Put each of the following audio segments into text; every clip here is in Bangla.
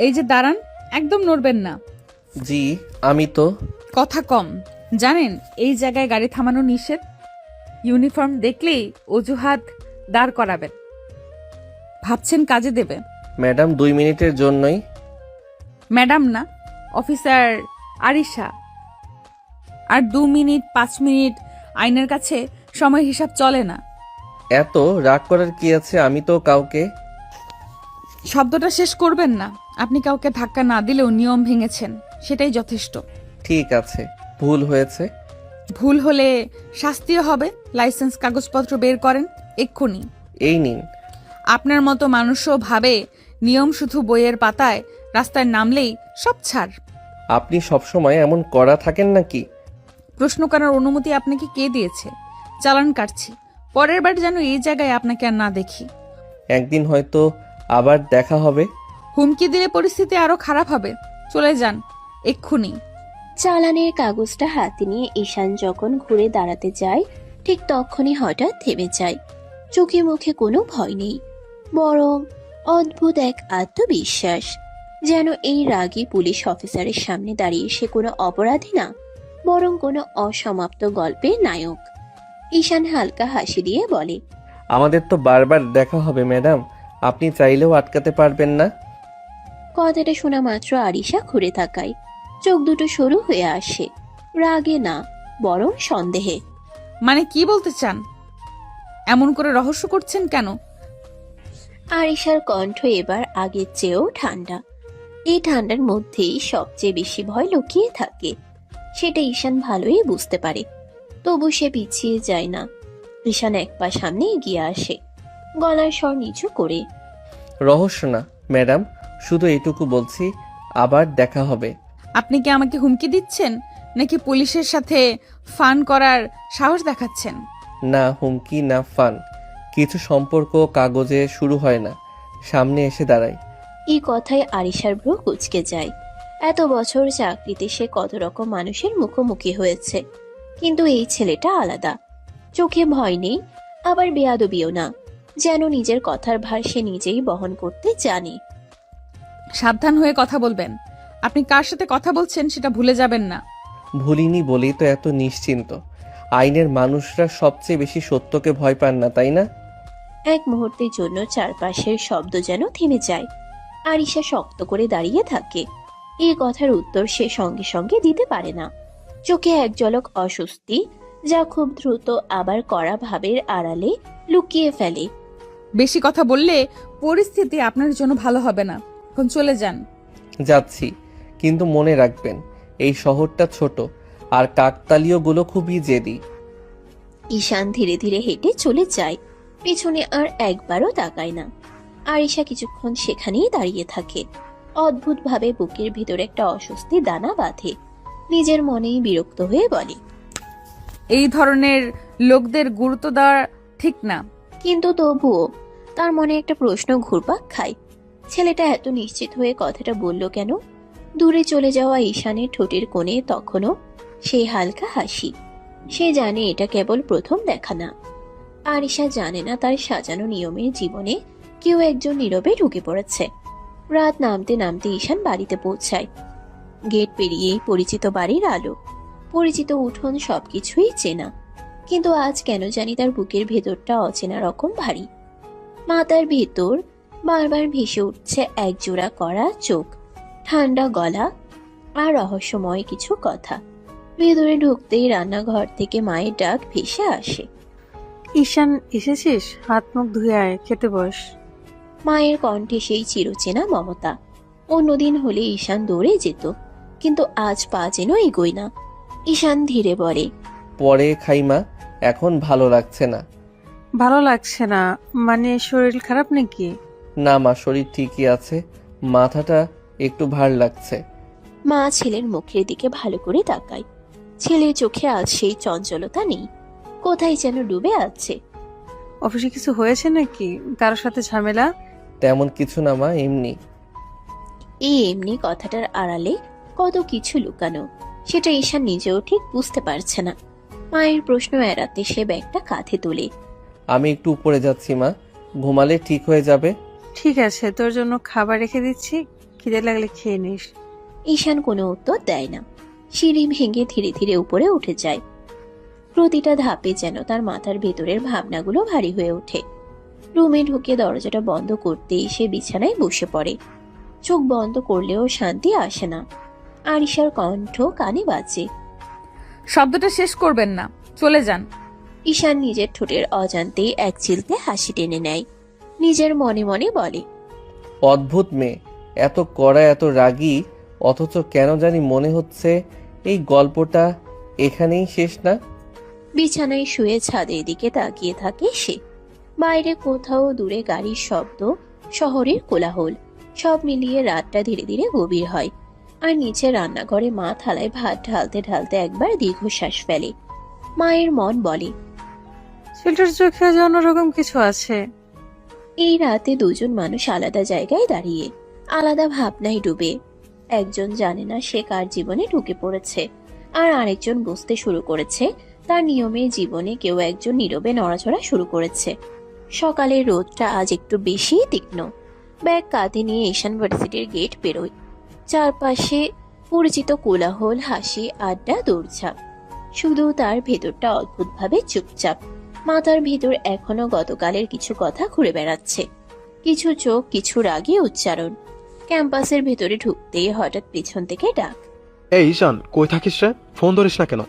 এই যে দাঁড়ান, একদম নড়বেন না। জি, আমি তো। কথা কম। জানেন এই জায়গায় গাড়ি থামানো নিষেধ। ইউনিফর্ম দেখলেই অজুহাত দাঁড় করাবেন। ভাবছেন কাজে দেবে? ম্যাডাম 2 মিনিটের জন্যই। ম্যাডাম না, অফিসার আরিশা। আর 2 মিনিট 5 মিনিট আইনের কাছে সময় হিসাব চলে না। এত রাগ করার কি আছে? আমি তো কাউকে। শব্দটা শেষ করবেন না। আপনি কাউকে ধাক্কা না দিলেও নিয়ম ভেঙেছেন, সেটাই যথেষ্ট। ঠিক আছে, ভুল হয়েছে। ভুল হলে শাস্তিও হবে। লাইসেন্স কাগজপত্র বের করেন এক্ষুনি। এই নিন। আপনার মতো মানুষও ভাবে নিয়ম শুধু বইয়ের পাতায়, রাস্তায় নামলেই সব ছাড়। আপনি সবসময় এমন করা থাকেন নাকি? প্রশ্ন করার অনুমতি আপনাকে কে দিয়েছে? চালান কাটছি। পরের বার যেন এই জায়গায় আপনাকে আর না দেখি। একদিন হয়তো আবার দেখা হবে। হুমকি দিলে পরিস্থিতি আরো খারাপ হবে। চলে যান এক্ষুনি। চালানের কাগজটা হাতে নিয়ে ঈশান যখন ঘুরে দাঁড়াতে যায়, ঠিক তখনই হঠাৎ থেমে যায়। চোখে মুখে কোনো ভয় নেই, বরং অদ্ভুত এক আত্মবিশ্বাস। যেন এই রাগী পুলিশ অফিসারের সামনে দাঁড়িয়ে সে কোনো অপরাধী না, বরং কোনো অসমাপ্ত গল্পের নায়ক। ঈশান হালকা হাসি দিয়ে বলে, আমাদের তো বারবার দেখা হবে ম্যাডাম, আপনি চাইলেও আটকাতে পারবেন না। কথাটা শোনা মাত্র আরিশা ঘুরে তাকায়। চোখ দুটো সরু হয়ে আসে, রাগে না বরং সন্দেহে। মানে কি বলতে চান? এমন করে রহস্য করছেন কেন? আরিশার কণ্ঠ এবার আগের চেয়েও ঠান্ডা। এই ঠান্ডার মধ্যেই সবচেয়ে বেশি ভয় লুকিয়ে থাকে, সেটা ঈশান ভালোই বুঝতে পারে। তবু সে পিছিয়ে যায় না। ঈশান এক পা সামনে এগিয়ে আসে, গলার স্বর নিচু করে। রহস্য না ম্যাডাম, শুধু এইটুকু বলছি, আবার দেখা হবে। আপনি কি আমাকে হুমকি দিচ্ছেন, নাকি পুলিশের সাথে ফান করার সাহস দেখাচ্ছেন? না হুমকি না ফান, কিছু সম্পর্ক কাগজে শুরু হয় না, সামনে এসে দাঁড়ায়। এই কথায় আরিশার ভ্রু কুঁচকে যায়। এত বছর চাকরিতে সে কত রকম মানুষের মুখোমুখি হয়েছে, কিন্তু এই ছেলেটা আলাদা। চোখে ভয় নেই, আবার বেয়াদবিও না। যেন নিজের কথার ভার সে নিজেই বহন করতে জানে। সাবধান হয়ে কথা বলবেন। আপনি কার সাথে কথা বলছেন সেটা ভুলে যাবেন না। ভুলিনি বলেই তো এত নিশ্চিন্ত। আইনের মানুষরা সবচেয়ে বেশি সত্যকে ভয় পান না, তাই না? এক মুহূর্তের জন্য চারপাশের শব্দ যেন থেমে যায়। আরিশা শক্ত করে দাঁড়িয়ে থাকে। এই কথার উত্তর সে সঙ্গে সঙ্গে দিতে পারে না। চোখে এক ঝলক অস্বস্তি, যা খুব দ্রুত আবার কড়া ভাবের আড়ালে লুকিয়ে ফেলে। বেশি কথা বললে পরিস্থিতি আপনার জন্য ভালো হবে না। এখন চলে যান। যাচ্ছি, কিন্তু মনে রাখবেন এই শহরটা ছোট, আর কাকতালীয়গুলো খুবই জেদি। ঈশান ধীরে ধীরে হেঁটে চলে যায়, পেছনে আর একবারও তাকায় না। আরিশা কিছুক্ষণ সেখানেই দাঁড়িয়ে থাকে। অদ্ভুতভাবে বুকের ভিতর একটা অস্বস্তি দানা বাঁধে। নিজের মনেই বিরক্ত হয়ে বলে, এই ধরনের লোকদের গুরুত্ব দেওয়া ঠিক না। কিন্তু তবুও তার মনে একটা প্রশ্ন ঘুরপাক খায়। ছেলেটা এত নিশ্চিত হয়ে কথাটা বলল কেন? দূরে চলে যাওয়া ঈশানের ঠোঁটের কোণে তখনও সেই হালকা হাসি। সে জানে এটা কেবল প্রথম দেখা না। আরিশা জানে না তার সাজানো নিয়মের জীবনে কেউ একজন নীরবে ঢুকে পড়েছে। রাত নামতে নামতে ঈশান বাড়িতে পৌঁছায়। গেট পেরিয়েই পরিচিত বাড়ির আলো, পরিচিত উঠোন, সবকিছুই চেনা। কিন্তু আজ কেন জানি তার বুকের ভেতরটা অচেনা রকম ভারী। মাথার ভেতর বারবার ভেসে উঠছে এক জোড়া করা চোখ, ঠান্ডা গলা আর রহস্যময় কিছু কথা। ভেতরে ঢুকতেই রান্নাঘর থেকে মায়ের ডাক ভেসে আসে, ঈশান এসেছিস? হাত মুখ ধুয়ে আয়, খেতে বস। মায়ের কণ্ঠে সেই চিরচেনা মমতা। অন্যদিন হলে ঈশান দৌড়ে যেত, কিন্তু আজ পা যেন এগোয় না। ঈশান ধীরে বলে, পরে খাইমা, এখন ভালো লাগছে না। ভালো লাগছে না মানে শরীর খারাপ নাকি? না মা, শরীর ঠিকই আছে, মাথাটা একটু ভার লাগছে। মা ছেলের মুখের দিকে ভালো করে তাকায়। ছেলের চোখে আজ সেই চঞ্চলতা নেই, কোথায় যেন ডুবে আছে। অফিসে কিছু হয়েছে নাকি? কারোর সাথে ঝামেলা? তেমন কিছু না মা, এমনি। এই এমনি কথাটার আড়ালে কত কিছু লুকানো, সেটা ঈশান নিজেও ঠিক বুঝতে পারছে না। মায়ের প্রশ্ন এড়াতে সে ব্যাগটা কাঁধে তোলে। আমি একটু উপরে যাচ্ছি মা, ঘুমালে ঠিক হয়ে যাবে। ঠিক আছে, তোর জন্য খাবার রেখে দিচ্ছি, খিদে লাগলে খেয়ে নিস। ঈশান কোনো উত্তর দেয় না। সিঁড়ি ভেঙে ধীরে ধীরে উপরে উঠে যায়। প্রতিটা ধাপে যেন তার মাথার ভেতরের ভাবনাগুলো ভারী হয়ে ওঠে। রুমে ঢুকে দরজাটা বন্ধ করতেই সে বিছানায় বসে পড়ে। চোখ বন্ধ করলেও শান্তি আসে না। আরিশার কণ্ঠ কানে বাজে। শব্দটা শেষ করবেন না, চলে যান। ঈশান নিজের ঠোঁটের অজান্তেই এক চিলতে হাসি টেনে নেয়। নিজের মনে মনে বলে, অদ্ভুত মেয়ে, এত কড়া, এত রাগী, অথচ কেন জানি মনে হচ্ছে এই গল্পটা এখানেই শেষ না। বিছানায় শুয়ে ছাদের দিকে তাকিয়ে থাকে সে। বাইরে কোথাও দূরে গাড়ির শব্দ, শহরের কোলাহল, সব মিলিয়ে রাতটা ধীরে ধীরে গভীর হয়। আর নিচে রান্নাঘরে মা থালায় ভাত ঢালতে ঢালতে একবার দীর্ঘশ্বাস ফেলে। মায়ের মন বলে, ছেলেটার চোখে আজ অন্যরকম কিছু আছে। এই রাতে দুজন মানুষ আলাদা জায়গায় দাঁড়িয়ে, আলাদা ভাবনায় ডুবে। একজন জানে না সে কার জীবনে ঢুকে পড়েছে, আর আরেকজন বুঝতে শুরু করেছে তার নিয়মে জীবনে কেউ একজন নীরবে নড়াচড়া শুরু করেছে। সকালের রোদটা আজ একটু বেশি তীক্ষ্ণ। ব্যাগ কাঁধে নিয়ে ঈশান ভার্সিটির গেট বেরোয়। চারপাশে পরিচিত কোলাহল, হাসি, আড্ডা, দৌড়ঝাঁপ। শুধু তার ভেতরটা অদ্ভুতভাবে চুপচাপ। মাথার ভিতর এখনো গতকালের কিছু কথা ঘুরে বেড়াচ্ছে। কিছু চোখ, কিছু রাগী উচ্চারণ। ক্যাম্পাসের ভেতরে ঢুকতেই হঠাৎ পেছন থেকে ডাক। এই ঈশান, কই থাকিস রে? ফোন ধরিস না কেন?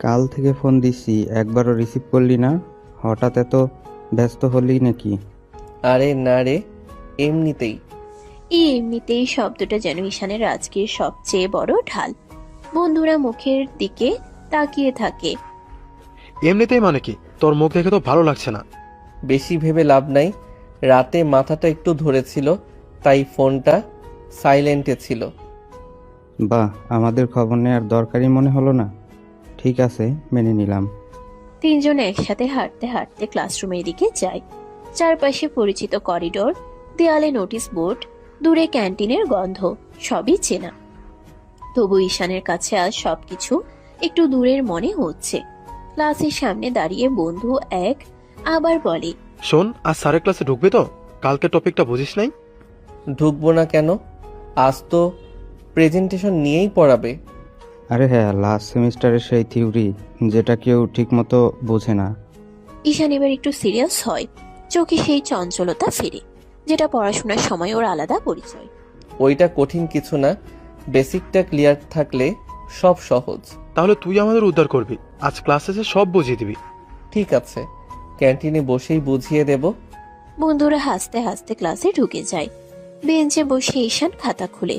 কাল থেকে ফোন দিচ্ছি, একবারও রিসিভ করলি না। হঠাৎ এত ব্যস্ত হলি নাকি? আরে না রে, এমনিতেই। এই এমনিতেই শব্দটা যেন ঈশানের আজকের সবচেয়ে বড় ঢাল। বন্ধুরা মুখের দিকে তাকিয়ে থাকে। এমনিতেই মানে কি? তোর মুখ দেখে তো ভালো লাগছে না। বেশি ভেবে লাভ নাই, রাতে মাথাটা একটু ধরেছিল, তাই ফোনটা সাইলেন্টে ছিল। বাহ, আমাদের খবর নেওয়ার দরকারই মনে হলো না। ঠিক আছে, মেনে নিলাম। তিনজন একসাথে হাঁটতে হাঁটতে ক্লাসরুমের দিকে যায়। চারপাশে পরিচিত করিডোর, দেয়ালে নোটিশ বোর্ড, দূরে ক্যান্টিনের গন্ধ, সবই চেনা। তবু ঈশানের কাছে আজ সবকিছু একটু দূরের মনে হচ্ছে। ক্লাসের সামনে দাঁড়িয়ে বন্ধু এক আবার বলে, শোন, আজ স্যারের ক্লাসে ঢুকবি তো? কালকে টপিকটা বুঝিস নাই? ঢুকবো না কেন? আজ তো প্রেজেন্টেশন নিয়েই পড়াবে। আরে হ্যাঁ, লাস্ট সেমিস্টারের সেই থিওরি যেটা কেউ ঠিকমতো বোঝে না। ঈশান এবার একটু সিরিয়াস হয়। চোখে সেই চঞ্চলতা ফিরে, যেটা পড়াশোনার সময় ওর আলাদা পরিচয়। ওইটা কঠিন কিছু না, বেসিকটা ক্লিয়ার থাকলে সব সহজ। তাহলে তুই আমাদের উদ্ধার করবি। আজ ক্লাসে এসে সব বুঝিয়ে দিবি। ঠিক আছে, ক্যান্টিনে বসেই বুঝিয়ে দেব। বন্ধুরা হাসতে হাসতে ক্লাসে ঢুকে যায়। বেঞ্চে বসে ঈশান খাতা খুলে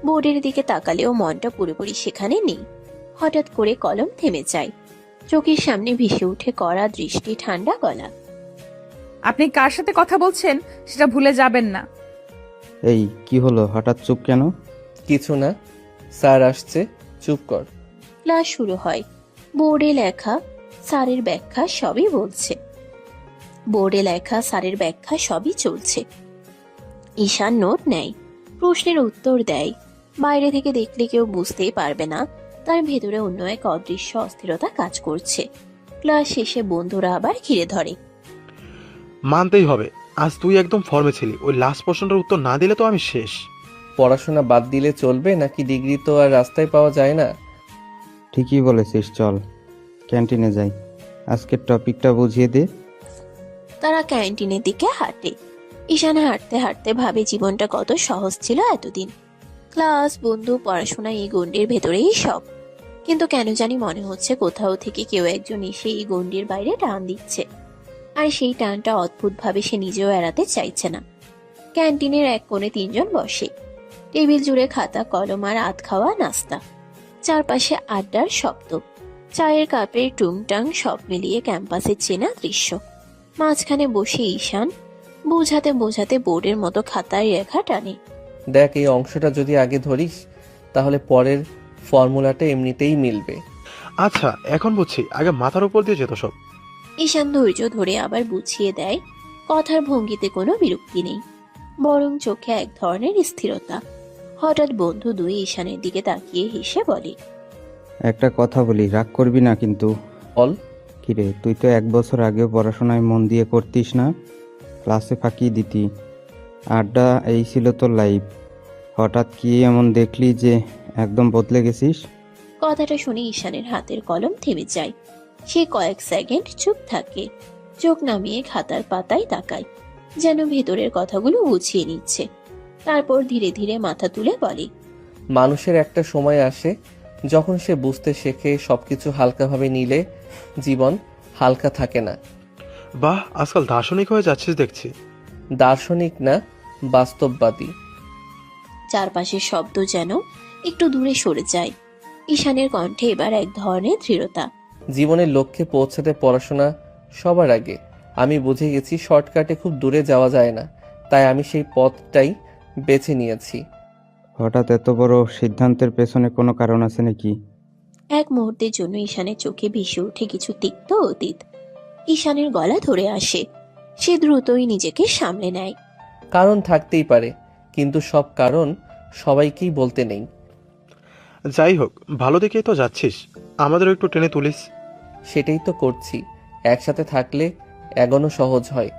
বোর্ডের দিকে তাকালেও মনটা পুরোপুরি সেখানে নেই। হঠাৎ করে কলম থেমে যায়। চোখের সামনে ভেসে উঠে কড়া দৃষ্টি, ঠান্ডা গলা। আপনি কার সাথে কথা বলছেন সেটা ভুলে যাবেন না। এই কি হলো, হঠাৎ চুপ কেন? কিছু না, স্যার আসছে, চুপ কর। ক্লাস শুরু হয়। বোর্ডে লেখা স্যারের ব্যাখ্যা সবই বলছে। বোর্ডে লেখা স্যারের ব্যাখ্যা সবই চলছে। ঈশান নোট নেয়, প্রশ্নের উত্তর দেয়। বাইরে থেকে দেখলে কেউ বুঝতেই পারবে না তার ভেতরে অন্য এক অদৃশ্য অস্থিরতা কাজ করছে। ক্লাস শেষে বন্ধুরা আবার ঘিরে ধরে। মানতেই হবে, আজ তুই একদম ফর্মে ছিলি। ওই লাস্ট প্রশ্নটার উত্তর না দিলে তো আমি শেষ। পড়াশোনা বাদ দিলে চলবে নাকি? ডিগ্রি তো আর রাস্তায় পাওয়া যায় না। ঠিকই বলেছিস, চল ক্যান্টিনে যাই, আজকের টপিকটা বুঝিয়ে দে। তারা ক্যান্টিনের দিকে হাঁটে। ঈশান হাঁটতে হাঁটতে ভাবে জীবনটা কত সহজ ছিল এতদিন। ক্লাস, বন্ধু, পড়াশোনা, এই গণ্ডির ভেতরেই সব। কিন্তু কেন জানি মনে হচ্ছে কোথাও থেকে কেউ একজন এসে এই গণ্ডির বাইরে টান দিচ্ছে। আর সেই টানটা অদ্ভুতভাবে সে নিজেও এড়াতে চাইছে না। ক্যান্টিনের এক কোণে তিনজন বসে। টেবিল জুড়ে খাতা, কলম আর আধ খাওয়া নাস্তা। চারপাশে আড্ডার শব্দ, চায়ের কাপের টুংটাং, সব মিলিয়ে ক্যাম্পাসের চেনা দৃশ্য। মাঝখানে বসে ঈশান বোঝাতে বোঝাতে বোর্ডের মতো খাতায় রেখা টানে। দেখ, এই অংশটা যদি আগে ধরিস তাহলে পরের ফর্মুলাটা এমনিতেই মিলবে। আচ্ছা, এখন বুঝছি, আগে মাথার উপর দিয়ে যেত সব। ঈশান ধৈর্য ধরে আবার বুঝিয়ে দেয়। কথার ভঙ্গিতে কোনো বিরক্তি নেই, বরং চোখে এক ধরনের স্থিরতা। হঠাৎ বন্ধু দুই ঈশানের দিকে তাকিয়ে হেসে বলে, একটা কথা বলি, রাগ করবি না কিন্তু। বল। কিরে, তুই তো 1 বছর আগেও পড়াশোনায় মন দিয়ে করতিস না, ক্লাসে ফাঁকি দিতি, আড্ডা, এই ছিল তোর লাইফ। হঠাৎ কি এমন দেখলি যে একদম বদলে গেছিস? কথাটা শুনে ঈশানের হাতের কলম থেমে যায়। সে কয়েক সেকেন্ড চুপ থাকে, চোখ নামিয়ে খাতার পাতায় তাকায়, যেন ভেতরের কথাগুলো গুছিয়ে নিচ্ছে। তারপর ধীরে ধীরে মাথা তুলে বলে, মানুষের একটা সময় আসে যখন সে বুঝতে শেখে সবকিছু হালকাভাবে নিলে জীবন হালকা থাকে না। বাহ, আজকাল দার্শনিক হয়ে যাচ্ছিস দেখছি। দার্শনিক না, বাস্তববাদী। চারপাশের শব্দ যেন একটু দূরে সরে যায়। ঈশানের কণ্ঠে এবার এক ধরনের দৃঢ়তা। জীবনের লক্ষ্যে পৌঁছাতে পড়াশোনা সবার আগে। আমি বুঝে গেছি শর্টকাটে খুব দূরে যাওয়া যায় না, তাই আমি সেই পথটাই বেছে নিয়েছি। হঠাৎ এত বড় সিদ্ধান্তের পেছনে কোনো কারণ আছে নাকি? এক মুহূর্তের জন্য ঈশানের চোখে ভেসে ওঠে কিছু তিক্ত অতীত। ঈশানের গলা ধরে আসে। সে দ্রুতই নিজেকে সামলে নেয়। কারণ থাকতেই পারে, কিন্তু সব কারণ সবাইকেই বলতে নেই। যাই হোক, ভালো দেখেই তো যাচ্ছিস, আমাদেরও একটু টেনে তুলিস। সেটাই তো করছি। একসাথে থাকলে এগোনো সহজ হয়।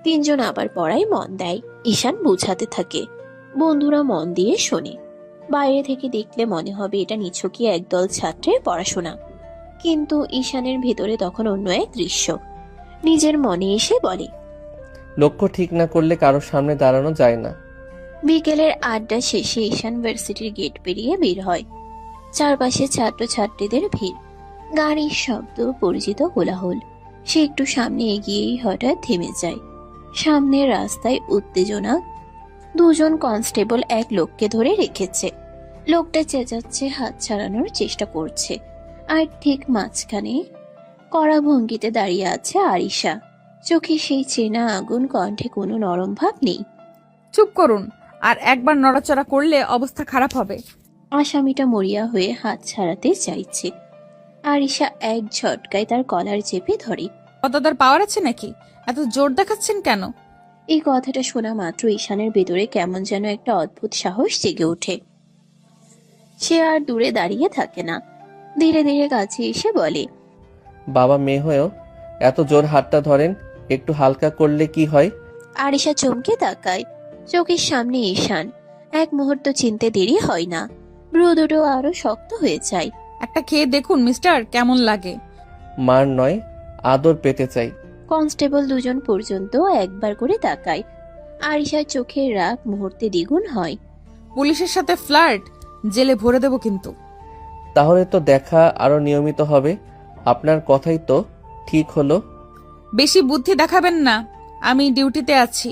তিনজন আবার পড়ায় মন দেয়। ঈশান বুঝাতে থাকে, বন্ধুরা মন দিয়ে শোনে। বাইরে থেকে দেখলে মনে হবে এটা নিছকই একদল ছাত্রের পড়াশোনা, কিন্তু ঈশানের ভেতরে তখন অন্য এক দৃশ্য। নিজের মনে এসে বলে, লক্ষ্য ঠিক না করলে কারোর সামনে দাঁড়ানো যায় না। বিকেলের আড্ডা শেষে ঈশান ভার্সিটির গেট পেরিয়ে বের হয়। চারপাশে ছাত্রছাত্রীদের ভিড়, গাড়ির শব্দ, পরিচিত কোলাহল। সে একটু সামনে এগিয়েই হঠাৎ থেমে যায়। সামনের রাস্তায় উত্তেজনা। দুজন কনস্টেবল এক লোককে ধরে রেখেছে। লোকটা চেঁচাচ্ছে, হাত ছাড়ানোর চেষ্টা করছে। আর ঠিক মাঝখানে কড়া ভঙ্গিতে দাঁড়িয়ে আছে আরিশা। চোখে সেই চেনা আগুন, কণ্ঠে কোনো নরম ভাব নেই। চুপ করুন, আর একবার নড়াচড়া করলে অবস্থা খারাপ হবে। আসামিটা মরিয়া হয়ে হাত ছাড়াতে চাইছে। আরিশা এক ঝটকায় তার কলার চেপে ধরে। কতদার পাওয়ার আছে নাকি? এত জোর দেখাচ্ছেন কেন? এই কথাটা শোনা মাত্র ঈশানের ভেতরে কেমন যেন একটা অদ্ভুত সাহস জেগে ওঠে। সে আর দূরে দাঁড়িয়ে থাকে না, ধীরে ধীরে কাছে এসে বলে, বাবা মেয়ে হয়েও এত জোর হাতটা ধরেন, একটু হালকা করলে কি হয়? আরিশা চমকে তাকায়। চোখের সামনে ঈশান। এক মুহূর্ত চিনতে দেরি হয় না, ভ্রু দুটো আরো শক্ত হয়ে যায়। একটা খেয়ে দেখুন মিস্টার, কেমন লাগে। মার নয়, আদর পেতে চাই। কনস্টেবল দুজন পর্যন্ত একবার করে তাকায়। আরিশার চোখের রাগ মুহূর্তে দ্বিগুণ হয়। পুলিশের সাথে ফ্লার্ট, জেলে ভরে দেব কিন্তু। তাহলে তো দেখা আরো নিয়মিত হবে। আপনার কথাই তো ঠিক হলো। বেশি বুদ্ধি দেখাবেন না, আমি ডিউটিতে আছি।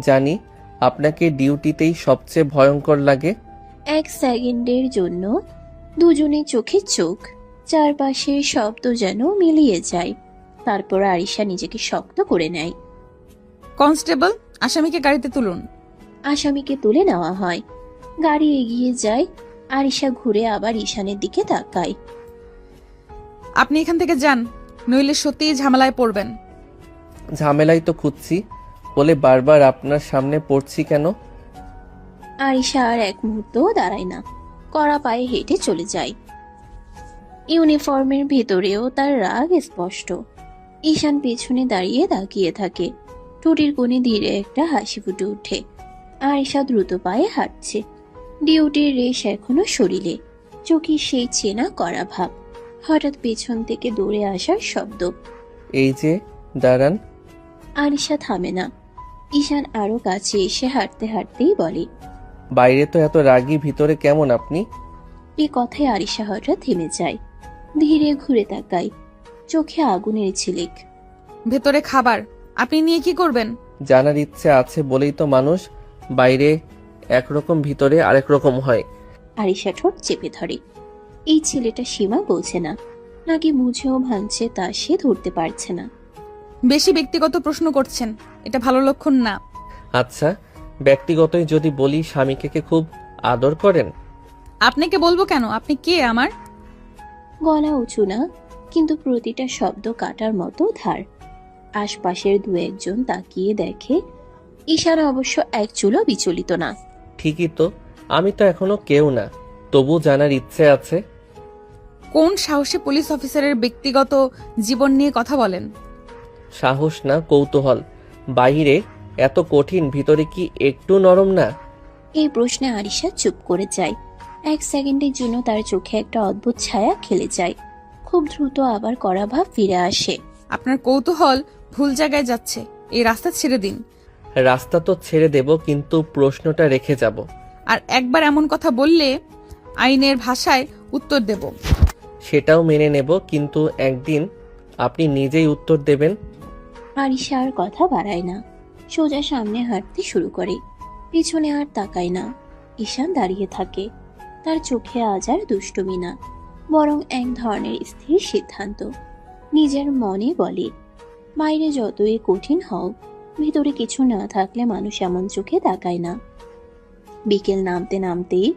জানি আপনাকে ডিউটিতেই সবচেয়ে ভয়ঙ্কর লাগে। এক সেকেন্ডের জন্য দুজনের চোখে চোখ, চারপাশের শব্দ যেন মিলিয়ে যায়। তারপর আরিশা নিজেকে শক্ত করে নেয়। কনস্টেবল, আসামিকে গাড়িতে তুলুন। আসামিকে তুলে নেওয়া হয়। গাড়ি এগিয়ে যায়। আরিশা ঘুরে আবার ঈশানের দিকে তাকায়। আপনি এখান থেকে যান, নইলে সত্যিই ঝামেলায় পড়বেন। ঝামেলাই তো খুঁজছি, বলে বারবার আপনার সামনে পড়ছি কেন? আরিশা আর এক মুহূর্তও দাঁড়ায় না, কড়া পায়ে হেঁটে চলে যায়। ইউনিফর্মের ভেতরেও তার রাগ স্পষ্ট। ঈশান পেছনে দাঁড়িয়ে তাকিয়ে থাকে। টুটির কোণে ধীরে একটা হাসি ফুটে ওঠে। আরিশা দ্রুত পায়ে হাঁটছে। ডিউটির রেশ এখনো শরীরে, চোখে সেই চেনা করা ভাব। হঠাৎ পেছন থেকে দৌড়ে আসার শব্দ। এই যে, দাঁড়ান। আরিশা থামে না। ঈশান আরো কাছে এসে হাঁটতে হাঁটতেই বলে, বাইরে তো এত রাগী, ভিতরে কেমন আপনি? এই কথায় আরিশা হঠাৎ থেমে যায়। ধীরে ঘুরে তাকায়, চোখে আগুনের ঝিলিক। ভেতরে খাবার, আপনি নিয়ে কি করবেন? জানার ইচ্ছে আছে বলেই তো মানুষ বাইরে একরকম ভিতরে আরেক রকম হয়। আরিশা ঠোঁট চেপে ধরে। এই ছেলেটা সীমা বোঝে না, নাকি বুঝেও ভাঙছে তা সে ধরতে পারছে না। বেশি ব্যক্তিগত প্রশ্ন করছেন, এটা ভালো লক্ষণ না। আচ্ছা, ব্যক্তিগতই যদি বলি, স্বামীকে খুব আদর করেন? আপনাকে বলবো কেন? আপনি কে আমার? গলা উঁচু না, কিন্তু প্রতিটা শব্দ কাটার মতো ধার। আশপাশের দু একজন তাকিয়ে দেখে। ঈশান অবশ্য এক চুলো বিচলিত না। ঠিকই তো, আমি তো এখনো কেউ না, তবু জানার ইচ্ছে আছে। কোন সাহসে পুলিশ অফিসারের ব্যক্তিগত জীবন নিয়ে কথা বলেন? সাহস না, কৌতূহল। বাইরে এত কঠিন, ভিতরে কি একটু নরম না? এই প্রশ্নে আরিশা চুপ করে যায়। এক সেকেন্ডের জন্য তার চোখে একটা অদ্ভুত ছায়া খেলে যায়। খুব দ্রুত আবার কড়া ভাব ফিরে আসে। আপনার কৌতূহল ভুল জায়গায় যাচ্ছে, এই রাস্তা ছেড়ে দিন। রাস্তা তো ছেড়ে দেব, কিন্তু প্রশ্নটা রেখে যাব। আর একবার এমন কথা বললে আইনের ভাষায় উত্তর দেব। সেটাও মেনে নেব, কিন্তু একদিন আপনি নিজেই উত্তর দেবেন। আরিশা আর কথা বাড়ায় না, সোজা সামনে হাঁটতে শুরু করে। পিছনে আর তাকায় না। ঈশান দাঁড়িয়ে থাকে। তার চোখে আজ আর দুষ্টুমি না, বরং এক ধরনের স্থির সিদ্ধান্ত। নিজের মনে বলে, বাইরে যতই কঠিন হোক, ভিতরে কিছু না থাকলে মানুষ এমন চোখে তাকায় না। বিকেল নামতে নামতেই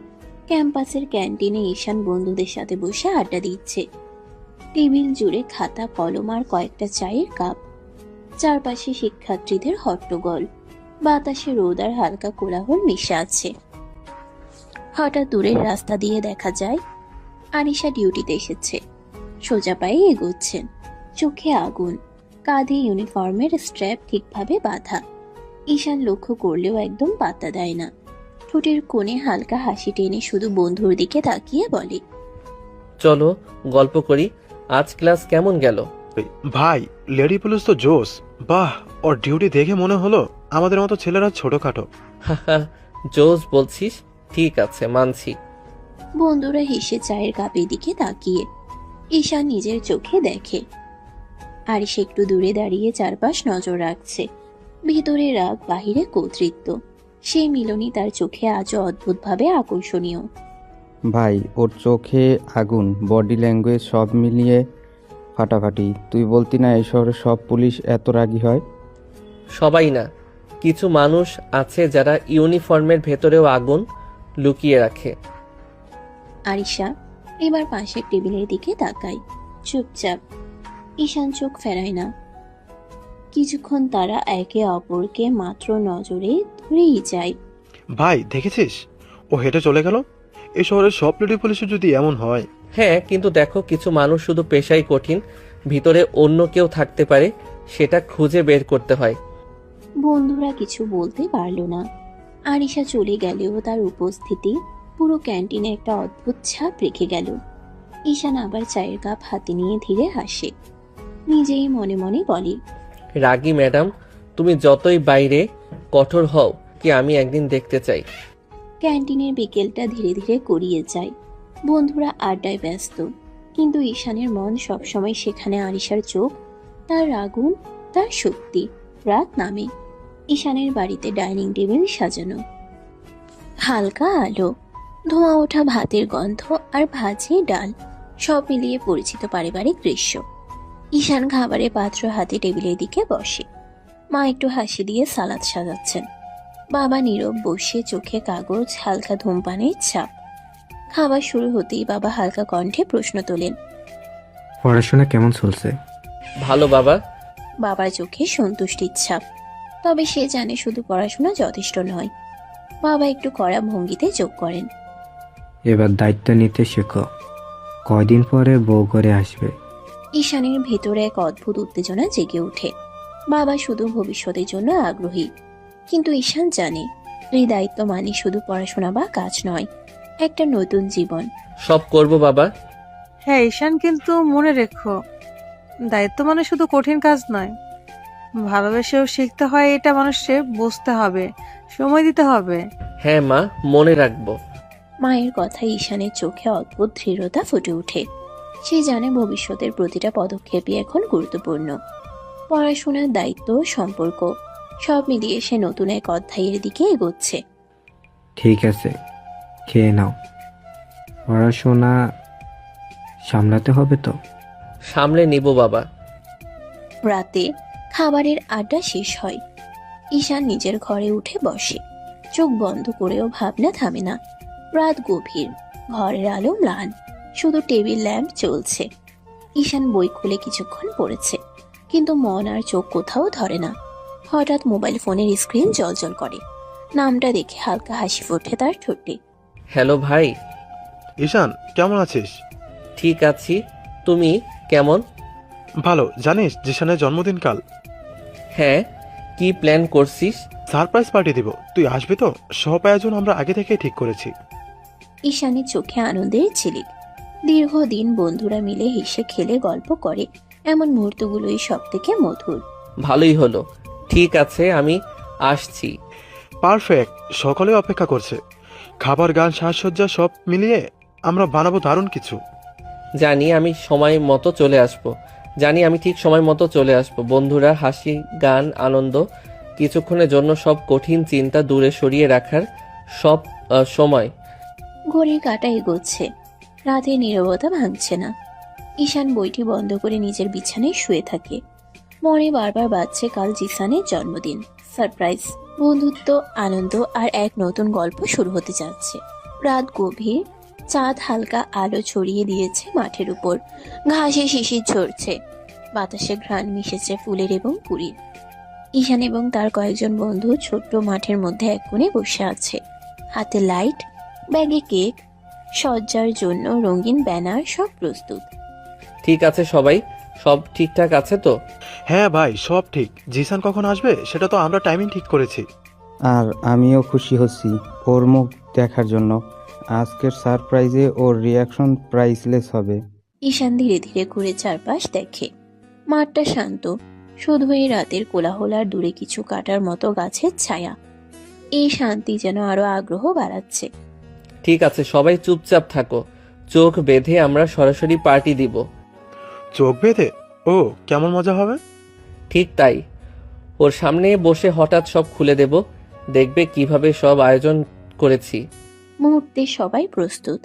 ক্যাম্পাসের ক্যান্টিনে ঈশান বন্ধুদের সাথে বসে আড্ডা দিচ্ছে। টেবিল জুড়ে খাতা কলম আর কয়েকটা চায়ের কাপ। চারপাশে শিক্ষার্থীদের হট্টগোল, বাতাসে রোদ আর হালকা কোলাহল মিশে আছে। হঠাৎ দূরের রাস্তা দিয়ে দেখা যায় আনিশা ডিউটিতে এসেছে। সোজা পায়ে এগোচ্ছেন, চোখে আগুন, কাঁধে ইউনিফর্মের স্ট্র্যাপ ঠিকভাবে বাঁধা। ঈশান লক্ষ্য করলেও একদম পাত্তা দেয় না। ঠোঁটের কোণে হালকা হাসি টেনে শুধু বন্ধুর দিকে তাকিয়ে বলে, চলো গল্প করি, আজ ক্লাস কেমন গেল? ভাই, লেডি পুলিশ তো জোস। বাহ, ওর ডিউটি দেখে মনে হলো আমাদের মতো ছেলেরা ছোটখাটো। হাহা, জোস বলছিস? ঠিক আছে, মানছি। বন্ধুরা হেসে চায়ের কাপের দিকে তাকিয়ে ঈশান নিজের চোখে দেখে। আরিশ একটু দূরে দাঁড়িয়ে চারপাশ নজর রাখছে। ভিতরে রাগ, বাহিরে কর্তৃত্ব। সেই মিলনই তার চোখে আজও অদ্ভুতভাবে আকর্ষণীয়। ভাই, ওর চোখে আগুন, বডি ল্যাঙ্গুয়েজ সব মিলিয়ে ফাটাফাটি। তুই বলতি না এই শহরে সব পুলিশ এত রাগী হয়? সবাই না, কিছু মানুষ আছে যারা ইউনিফর্মের ভেতরেও আগুন লুকিয়ে রাখে। আরিশা এবার পাশের টেবিলের দিকে তাকায়, চুপচাপ। ঈশান চোখ ফেরায় না। কিছুক্ষণ তারা একে অপরকে মাত্র নজরে ধরেই যায়। ভাই দেখেছিস, ও হেঁটে চলে গেল। এই শহরের সব লেডি পুলিশও যদি এমন হয়। হ্যাঁ, কিন্তু দেখো, কিছু মানুষ শুধু পেশাই কঠিন, ভিতরে অন্য কেউ থাকতে পারে, সেটা খুঁজে বের করতে হয়। বন্ধুরা কিছু বলতে পারল না। আরিশা চলে গেলেও তার উপস্থিতি পুরো ক্যান্টিনে একটা অদ্ভুত ছাপ রেখে গেল। ঈশান আবার চায়ের কাপ হাতে নিয়ে ধীরে হাসে। নিজেই মনে মনে বলে, রাগী ম্যাডাম, তুমি যতই বাইরে কঠোর হও, কি আমি একদিন দেখতে চাই। ক্যান্টিনের বিকেলটা ধীরে ধীরে গড়িয়ে যায়। বন্ধুরা আড্ডায় ব্যস্ত, কিন্তু ঈশানের মন সবসময় সেখানে। আরিশার চোখ, তার আগুন, তার শক্তি। রাত নামে। ঈশানের বাড়িতে ডাইনিং টেবিল সাজানো, হালকা আলো, ধোঁয়া ওঠা ভাতের গন্ধ আর ভাজি ডাল, সব মিলিয়ে পরিচিত পারিবারিক দৃশ্য। ঈশান খাবারের পাত্র হাতে টেবিলের দিকে বসে। মা একটু হাসি দিয়ে সালাদ সাজাচ্ছেন। বাবা নীরব বসে, চোখে কাগজ, হালকা ধূমপানের ছাপ। খাবার শুরু হতেই বাবা হালকা কণ্ঠে প্রশ্ন তোলেন, পড়াশোনা কেমন চলছে? ভালো বাবা। বাবার চোখে সন্তুষ্টির ছাপ। তবে সে জানে শুধু পড়াশোনা যথেষ্ট নয়। বাবা একটু কড়া ভঙ্গিতে যোগ করেন, এবার দায়িত্ব নিতে শেখো, কয়দিন পরে বউ করে আসবে। ঈশানের ভেতরে এক অদ্ভুত উত্তেজনা জেগে ওঠে। বাবা শুধু ভবিষ্যতের জন্য আগ্রহী, কিন্তু ঈশান জানে এই দায়িত্ব মানে শুধু পড়াশোনা বা কাজ নয়, একটা নতুন জীবন। সব করব বাবা। হ্যাঁ ঈশান, কিন্তু মনে রেখো, দায়িত্ব মানে শুধু কঠিন কাজ নয়, ভালোবেসেও শিখতে হয়। এটা মানুষকে বুঝতে হবে, সময় দিতে হবে। হ্যাঁ মা, মনে রাখবো। মায়ের কথায় ঈশানের চোখে অদ্ভুত দৃঢ়তা ফুটে ওঠে। সে জানে ভবিষ্যতের প্রতিটা পদক্ষেপই এখন গুরুত্বপূর্ণ। পড়াশোনার দায়িত্ব, সম্পর্ক, সব মিলিয়ে সে নতুন এক অধ্যায়ের দিকে এগোচ্ছে। ঠিক আছে, খেয়ে নাও। পড়াশোনা সামলাতে হবে তো। সামলে নিব বাবা। রাতে খাবারের আড্ডা শেষ হয়। ঈশান নিজের ঘরে উঠে বসে। চোখ বন্ধ করেও ভাবনা থামে না। রাত গভীর, ঘরের আলো ম্লান, শুধু টেবিল ল্যাম্প চলছে। ঈশান বই খুলে কিছুক্ষণ পড়েছে, কিন্তু মন আর চোখ কোথাও ধরে না। হঠাৎ মোবাইল ফোনের স্ক্রিন জ্বলজ্বল করে। নামটা দেখে হালকা হাসি ফোটে তার ঠোঁটে। হ্যালো ভাই। ঈশান, কেমন আছিস? ঠিক আছি, তুমি কেমন? ভালো। জানিস জিশানের জন্মদিন কাল? হ্যাঁ, কি প্ল্যান করছিস? সারপ্রাইজ পার্টি দিব, তুই আসবি তো? সব আয়োজন আমরা আগে থেকে ঠিক করেছি। ঈশানের চোখে আনন্দের ঝিলিক। দীর্ঘদিন বন্ধুরা মিলে হেসে খেলে গল্প করে, এমন মুহূর্তগুলোই সব থেকে মধুর। ভালোই হলো। ঠিক আছে, আমি আসছি। পারফেক্ট, সকলে অপেক্ষা করছে। খাবার, গান, সাজসজ্জা সব মিলিয়ে আমরা বানাবো দারুণ কিছু। জানি আমি সময় মতো চলে আসব। আমি ঠিক সময় মতো চলে আসব। বন্ধুরা, হাসি, গান, আনন্দ, কিছুক্ষণের জন্য সব কঠিন চিন্তা দূরে সরিয়ে রাখার সব সময়। ঘড়ির কাঁটা এগোচ্ছে, রাতের নীরবতা ভাঙছে না। ঈশান বইটি বন্ধ করে নিজের বিছানায় শুয়ে থাকে। মনে বারবার বাজছে কাল জিসানের জন্মদিন, সারপ্রাইজ, বন্ধুত্ব, আনন্দ আর এক নতুন গল্প শুরু হতে যাচ্ছে। রাত গভীর, চাঁদ হালকা আলো ছড়িয়ে দিয়েছে মাঠের উপর। ঘাসে শিশির ঝরছে, বাতাসে ঘ্রাণ মিশেছে ফুলের এবং পুরীর। ঈশান এবং তার কয়েকজন বন্ধু ছোট্ট মাঠের মধ্যে এক কোণে বসে আছে। হাতে লাইট, ব্যাগে কেক, সজ্জার জন্য রঙিন ব্যানার, সব প্রস্তুত। ঠিক আছে সবাই, সব ঠিকঠাক আছে তো? হ্যাঁ ভাই, সব ঠিক। জিসান কখন আসবে সেটা তো আমরা টাইমিং ঠিক করেছি। আর আমিও খুশি হচ্ছি ওর মুখ দেখার জন্য। আজকের সারপ্রাইজে ওর রিয়াকশন প্রাইসলেস হবে। ঈশান ধীরে ধীরে ঘুরে চারপাশ দেখে। মাঠটা শান্ত, শুধু এই রাতের কোলাহল আর দূরে কিছু কাটার মতো গাছের ছায়া। এই শান্তি যেন আরো আগ্রহ বাড়াচ্ছে। ঠিক আছে, সবাই চুপচাপ থাকো। চোখ বেঁধে আমরা সরাসরি পার্টি দিব। চোখ বেঁধে? ও, কেমন মজা হবে। ঠিক তাই। ওর সামনে বসে হঠাৎ সব খুলে দেব, দেখবে কিভাবে সব আয়োজন করেছি। মুহূর্তে সবাই প্রস্তুত।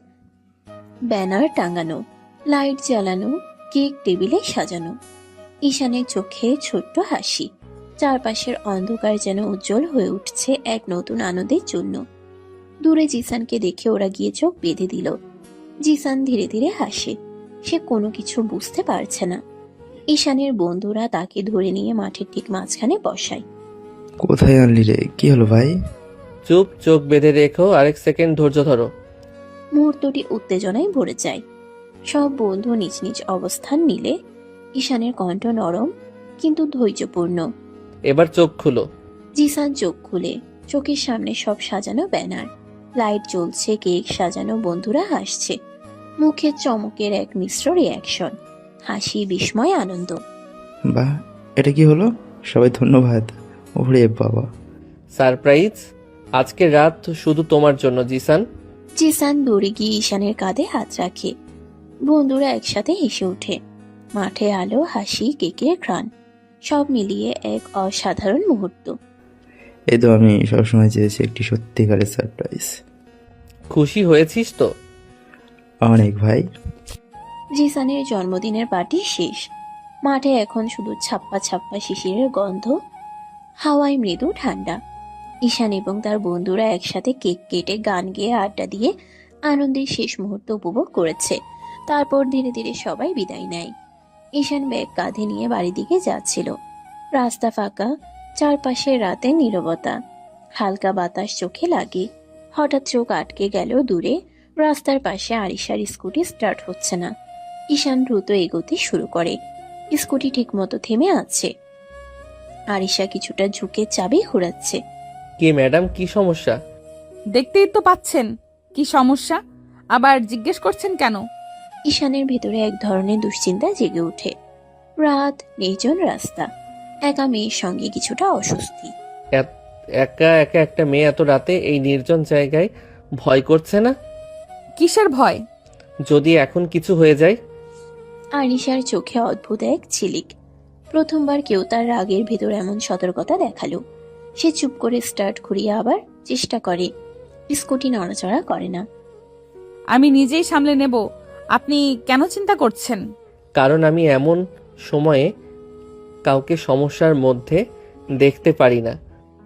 ব্যানার টাঙানো, লাইট জ্বালানো, কেক টেবিলে সাজানো। ঈশানের চোখে ছোট্ট হাসি। চারপাশের অন্ধকার যেন উজ্জ্বল হয়ে উঠছে এক নতুন আনন্দের জন্য। দূরে জিসানকে দেখে ওরা গিয়ে চোখ বেঁধে দিল। জিসান ধীরে ধীরে হাসে। সে কোনো কিছু বুঝতে পারছে না। ঈশানের বন্ধুরা তাকে ধরে নিয়ে মাঠের ঠিক মাঝখানে বসায়। কোথায় আনলি রে? কি হলো ভাই? চুপ, চোখ বেঁধে রেখো, আরেক সেকেন্ড ধৈর্য ধরো। মুহূর্তটি উত্তেজনায় ভরে যায়। সব বন্ধু নিজ নিজ অবস্থান নিলে ঈশানের কণ্ঠ নরম কিন্তু ধৈর্যপূর্ণ। এবার চোখ খুলো। জিসান চোখ খুলে। চোখের সামনে সব সাজানো ব্যানার, লাইট জ্বলছে, কেক সাজানো, বন্ধুরা হাসছে। মুখে চমকের এক মিশ্র রিয়াকশন, হাসি, বিস্ময়, আনন্দ। বাহ, এটা কি হলো? সবাই ধন্যবাদ। ওরে বাবা। সারপ্রাইজ আজকের রাত শুধু তোমার জন্য জিসান। জিসান দৌড়ে গিয়ে ঈশানের কাঁধে হাত রাখে। বন্ধুরা একসাথে হেসে ওঠে। মাঠে আলো, হাসি, কেকের ঘ্রাণ, সব মিলিয়ে এক অসাধারণ মুহূর্ত। এই তো আমি সবসময় চেয়েছি একটি সত্যিকারের সারপ্রাইজ। খুশি হয়েছিস তো? অনেক ভাই। জিসানের জন্মদিনের পার্টি শেষ। মাঠে এখন শুধু ছাপ্পা ছাপ্পা শিশিরের গন্ধ, হাওয়ায় মৃদু ঠান্ডা। ঈশান এবং তার বন্ধুরা একসাথে কেক কেটে, গান গেয়ে, আড্ডা দিয়ে আনন্দের শেষ মুহূর্ত উপভোগ করেছে। তারপর ধীরে ধীরে সবাই বিদায় নেয়। ঈশান ব্যাগ কাঁধে নিয়ে বাড়ির দিকে যাচ্ছিল। রাস্তা ফাঁকা, চারপাশে রাতের নীরবতা, হালকা বাতাস চোখে লাগে। হঠাৎ চোখ আটকে গেল দূরে। রাস্তার পাশে আরিশার স্কুটি স্টার্ট হচ্ছে না। ঈশান দ্রুত এগোতে শুরু করে। স্কুটি ঠিক মতো থেমে আছে। আরিশা কিছুটা ঝুঁকে চাবি ঘোরাচ্ছে। কি ম্যাডাম, কি সমস্যা? দেখতেই তো পাচ্ছেন কি সমস্যা, আবার জিজ্ঞেস করছেন কেন? ঈশানের ভেতরে এক ধরনের দুশ্চিন্তা জেগে ওঠে। রাত, নির্জন রাস্তা, একা মেয়ের সঙ্গে কিছুটা অস্বস্তি। একা একা একটা মেয়ে এত রাতে এই নির্জন জায়গায় ভয় করছে না? কিসের ভয়? যদি এখন কিছু হয়ে যায়? আরিশার চোখে অদ্ভুত এক ঝিলিক। প্রথমবার কেউ তার রাগের ভেতর এমন সতর্কতা দেখালো। সে চুপ করে স্টার্ট ঘুরিয়ে আবার চেষ্টা করে। স্কুটি নড়াচড়া করে না। আমি নিজেই সামলে নেব, আপনি কেন চিন্তা করছেন? কারণ আমি এমন সময়ে কাউকে সমস্যার মধ্যে দেখতে পারি না।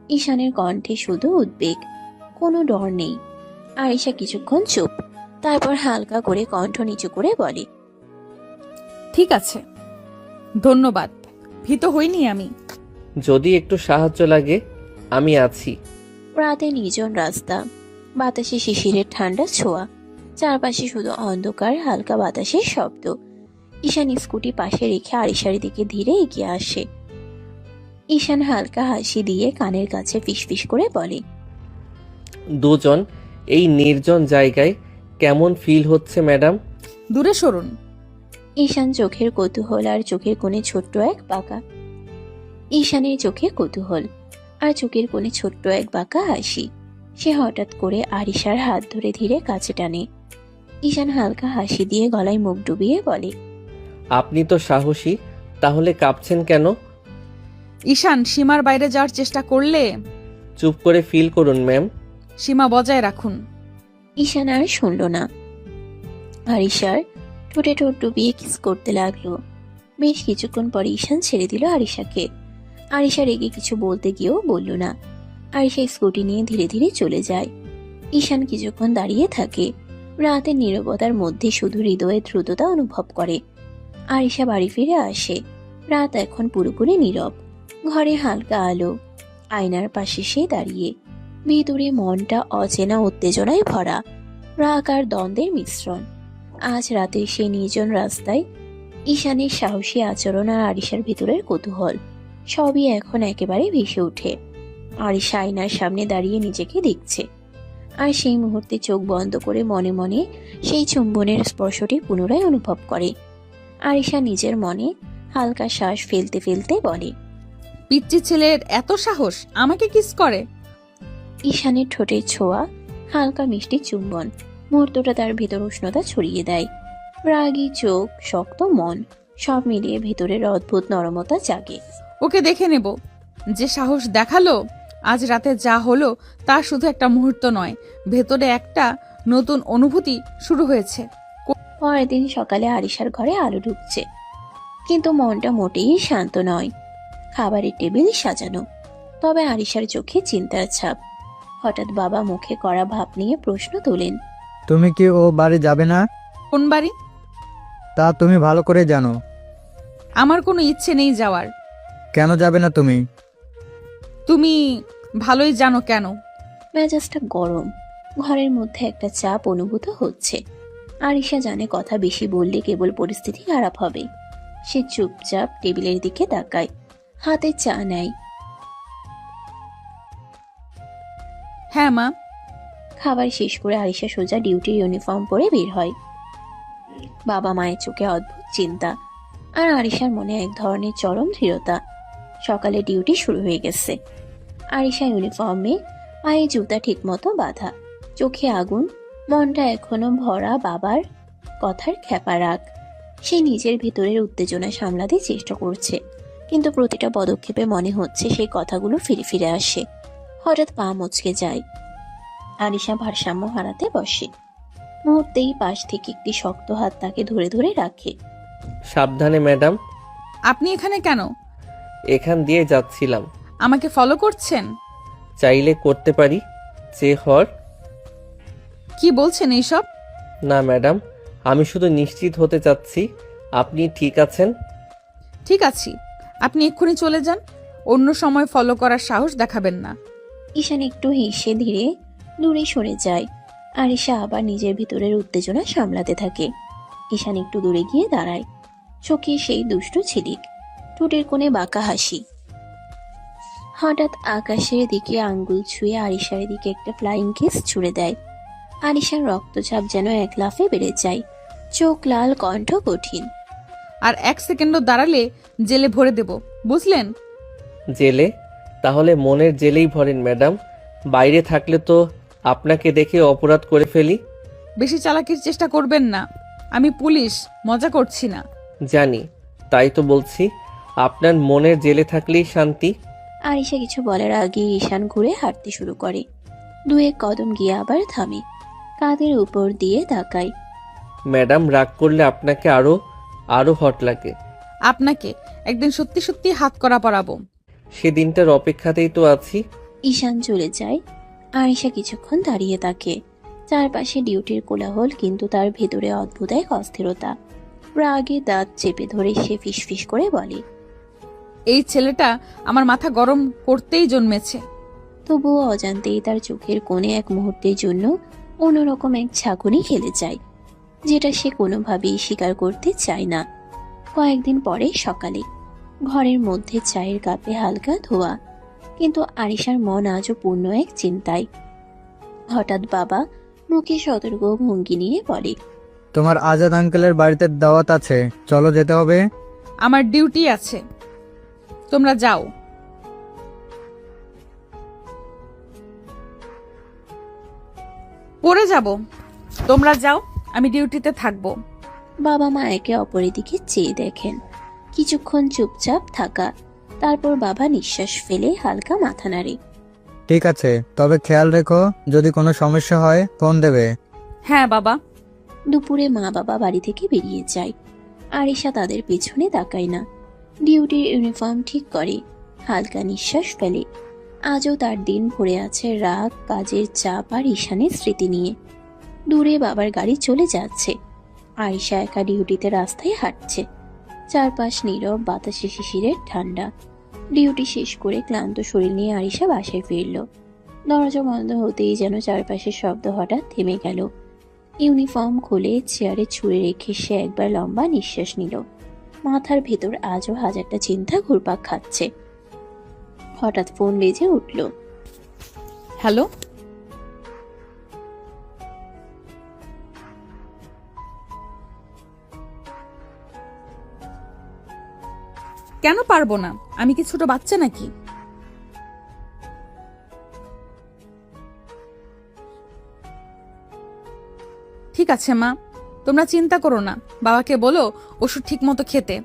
ঈশানের কণ্ঠে শুধু উদ্বেগ, কোনো ডর নেই। আরিশা কিছুক্ষণ চুপ, তারপর হালকা করে কণ্ঠ নিচু করে বলে, ঠিক আছে, ধন্যবাদ, ভীত হইনি আমি। যদি একটু সাহায্য লাগে আমি আছি। রাতে নির্জন রাস্তা, বাতাসে শিশিরের ঠান্ডা ছোঁয়া, চারপাশে শুধু অন্ধকার, হালকা বাতাসের শব্দ। ঈশান স্কুটি পাশে রেখে আরিশার দিকে ধীরে এগিয়ে আসে। ঈশান হালকা হাসি দিয়ে কানের কাছে ফিসফিস করে বলে, দুজন এই নির্জন জায়গায় কেমন ফিল হচ্ছে ম্যাডাম? দূরে সরুন। ঈশান চোখের কৌতূহল আর চোখের কোণে ছোট্ট এক বাঁকা ঈশানের চোখে কৌতূহল আর চোখের কোণে ছোট্ট এক বাঁকা হাসি। সে হঠাৎ করে আরিশার হাত ধরে ধীরে কাছে টানে। ঈশান হালকা হাসি দিয়ে গলায় মুখ ডুবিয়ে বলে, আপনি তো সাহসী, তাহলে কাঁপছেন কেন? ঈশান সীমার বাইরে যাওয়ার চেষ্টা করলে চুপ করে ফিল করুন ম্যাম। সীমা বজায় রাখুন। ঈশান আর শুনল না। আরিশার ঠোঁটে ঠোঁট ডুবিয়ে কিস করতে লাগলো। বেশ কিছুক্ষণ পরে ঈশান ছেড়ে দিল আরিশাকে। আরিশা রেগে কিছু বলতে গিয়েও বলল না। আরিশা স্কুটি নিয়ে ধীরে ধীরে চলে যায়। ঈশান কিছুক্ষণ দাঁড়িয়ে থাকে। রাতের নীরবতার মধ্যে শুধু হৃদয়ের দ্রুততা অনুভব করে। আরিশা বাড়ি ফিরে আসে। রাত এখন পুরোপুরি নীরব। ঘরে হালকা আলো। আয়নার পাশে সে দাঁড়িয়ে। ভিতরে মনটা অচেনা উত্তেজনায় ভরা। রাগ আর দ্বন্দ্বের মিশ্রণ। আজ রাতে সে নির্জন রাস্তায় ঈশানের সাহসী আচরণ আর আরিশার ভিতরের কৌতূহল সবই এখন একেবারে ভেসে ওঠে। আরিশা আয়নার সামনে দাঁড়িয়ে নিজেকে দেখছে। আর সেই মুহূর্তে চোখ বন্ধ করে মনে মনে সেই চুম্বনের স্পর্শটি পুনরায় অনুভব করে। আরিশা নিজের মনে হালকা শ্বাস ফেলতে ফেলতে বলে, পিচ্চি ছেলের এত সাহস আমাকে কিস করে। ঈশানের ঠোঁটের ছোঁয়া, হালকা মিষ্টি চুম্বন মুহূর্তটা তার ভেতর উষ্ণতা ছড়িয়ে দেয়। রাগী চোখ, শক্ত মন সব মিলিয়ে ভেতরের অদ্ভুত নরমতা জাগে। ওকে দেখে নেব। যে সাহস দেখালো, আজ রাতে যা হলো তা শুধু একটা মুহূর্ত নয়, ভেতরে একটা নতুন অনুভূতি শুরু হয়েছে। পরের দিন সকালে আরিশার ঘরে আলো ঢুকছে, কিন্তু মনটা মোটেই শান্ত নয়। খাবারের টেবিল সাজানো, তবে আরিশার চোখে চিন্তার ছাপ। হঠাৎ বাবা মুখে কড়া ভাব নিয়ে প্রশ্ন তোলেন, তুমি কি ও বাড়ি যাবে না? কোন বাড়ি? তা তুমি ভালো করে জানো। আমার কোনো ইচ্ছে নেই যাওয়ার। কেন যাবে না তুমি? তুমি ভালোই জানো কেন। মেজাজটা গরম। ঘরের মধ্যে একটা চাপ অনুভূত হচ্ছে। আরিশা জানে কথা বেশি বললে কেবল পরিস্থিতি খারাপ হবে। সে চুপচাপ টেবিলের দিকে তাকায়, হাতে চা নেয়। হ্যাঁ মা। খাবার শেষ করে আরিশা সোজা ডিউটির ইউনিফর্ম পরে বের হয়। বাবা মায়ের চোখে অদ্ভুত চিন্তা, আর আরিশার মনে এক ধরনের চরম দৃঢ়তা। সকালে ডিউটি শুরু হয়ে গেছে। আরিশা ইউনিফর্মে, পায়ে জুতা ঠিক মতো বাঁধা, চোখে আগুন, মনটা এখনো ভরা বাবার কথার খেপা রাগ। সে নিজের ভিতরের উত্তেজনা সামলাতে চেষ্টা করছে, কিন্তু প্রতিটা পদক্ষেপে মনে হচ্ছে সেই কথাগুলো ফিরে ফিরে আসে। হঠাৎ পা মচকে যায়। আরিশা ভারসাম্য হারাতে বসে। মুহূর্তেই পাশ থেকে একটি শক্ত হাত তাকে ধরে ধরে রাখে। সাবধানে ম্যাডাম। আপনি এখানে কেন? এখান দিয়ে যাচ্ছিলাম। আমাকে ফলো করছেন? চাইলে করতে পারি। যে হর। কি বলছেন এইসব? না ম্যাডাম, আমি শুধু নিশ্চিত হতে চাচ্ছি আপনি ঠিক আছেন। ঠিক আছি, আপনি এক্ষুনি চলে যান। অন্য সময় ফলো করার সাহস দেখাবেন না। ঈশান একটু হেসে ধীরে দূরে সরে যায়। আরিশা আবার নিজের ভিতরের উত্তেজনা সামলাতে থাকে। ঈশান একটু দূরে গিয়ে দাঁড়ায়। চোখে সেই দুষ্টু ছিলিক, ঠোঁটের কোণে বাঁকা হাসি। হঠাৎ আকাশের দিকে আঙ্গুল ছুঁয়ে আরিশার দিকে একটা ফ্লাইং কিস ছুড়ে দেয়। আরিশার রক্তচাপ যেন এক লাফে বেড়ে যায়। চোখ লাল, কণ্ঠ কঠিন। আর 1 সেকেন্ডও দাঁড়ালে জেলে ভরে দেব, বুঝলেন? জেলে? তাহলে মনের জেলেই ভরেন ম্যাডাম। বাইরে থাকলে তো আপনাকে দেখে অপরাধ করে ফেলি। বেশি চালাকির চেষ্টা করবেন না। আমি পুলিশ, মজা করছি না। জানি, তাই তো বলছি আপনার মনের জেলে থাকলেই শান্তি। আরিশা কিছু বলার আগে ঈশান ঘুরে হাঁটতে শুরু করে। 2-1 কদম গিয়ে আবার থামে, কাঁধের উপর দিয়ে তাকায়। ম্যাডাম রাগ করলে আপনাকে আরো আরো হট লাগে। আপনাকে একদিন সত্যি সত্যি হাত করা পরাবো। সেদিনটার অপেক্ষাতেই তো আছি। ঈশান চলে যায়। আরিশা কিছুক্ষণ দাঁড়িয়ে থাকে। চারপাশে ডিউটির কোলাহল, কিন্তু তার ভেতরে অদ্ভুত এক অস্থিরতা। রাগে দাঁত চেপে ধরে সে ফিসফিস করে বলে, এই ছেলেটা আমার মাথা গরম করতেই জন্মেছে। তবুও অজান্তেই তার চোখের কোণে এক মুহূর্তের জন্য অন্যরকম এক ঝাঁকুনি খেলে যায়, যেটা সে কোনোভাবেই স্বীকার করতে চায় না। কয়েকদিন পরে সকালে ঘরের মধ্যে চায়ের কাপে হালকা ধোয়া, কিন্তু আরিশার মন আজও পূর্ণ এক চিন্তায়। হঠাৎ বাবা মুখে সতর্ক ভঙ্গি নিয়ে বলে, তোমার আজাদ আঙ্কেলের বাড়িতে দাওয়াত আছে, চলো যেতে হবে। আমার ডিউটি আছে, তোমরা যাও। পরে যাব, তোমরা যাও, আমি ডিউটিতে থাকবো। বাবা মা একে অপরের দিকে চেয়ে দেখেন। কিছুক্ষণ চুপচাপ থাকা, তারপর বাবা নিঃশ্বাস ফেলে হালকা মাথা নাড়ে। ঠিক আছে, তবে খেয়াল রেখো, যদি কোনো সমস্যা হয় ফোন দেবে। হ্যাঁ বাবা। দুপুরে মা বাবা বাড়ি থেকে বেরিয়ে যায়। আরিশা তাদের পেছনে তাকায় না, ডিউটির ইউনিফর্ম ঠিক করে, হালকা নিঃশ্বাস ফেলে। আজও তার দিন ভরে আছে রাগ, কাজের চাপ আর ঈশানের স্মৃতি নিয়ে। দূরে বাবার গাড়ি চলে যাচ্ছে। আরিশা একা ডিউটিতে রাস্তায় হাঁটছে। চারপাশ নীরব, বাতাসে শিশিরের ঠান্ডা। ডিউটি শেষ করে ক্লান্ত শরীর নিয়ে আরিশা বাসায় ফিরল। দরজা বন্ধ হতেই যেন চারপাশের শব্দ হঠাৎ থেমে গেল। ইউনিফর্ম খুলে চেয়ারে ছুঁড়ে রেখে সে একবার লম্বা নিঃশ্বাস নিল। মাথার ভেতর আজও হাজারটা চিন্তা ঘুরপাক খাচ্ছে। হঠাৎ ফোন বেজে উঠল। হ্যালো, কেন পারবো না? আমি কি ছোট বাচ্চা নাকি? ঠিক আছে মা, তোমরা চিন্তা করো না, বাবাকে বলো ওষুধ ঠিক মতো খেতে।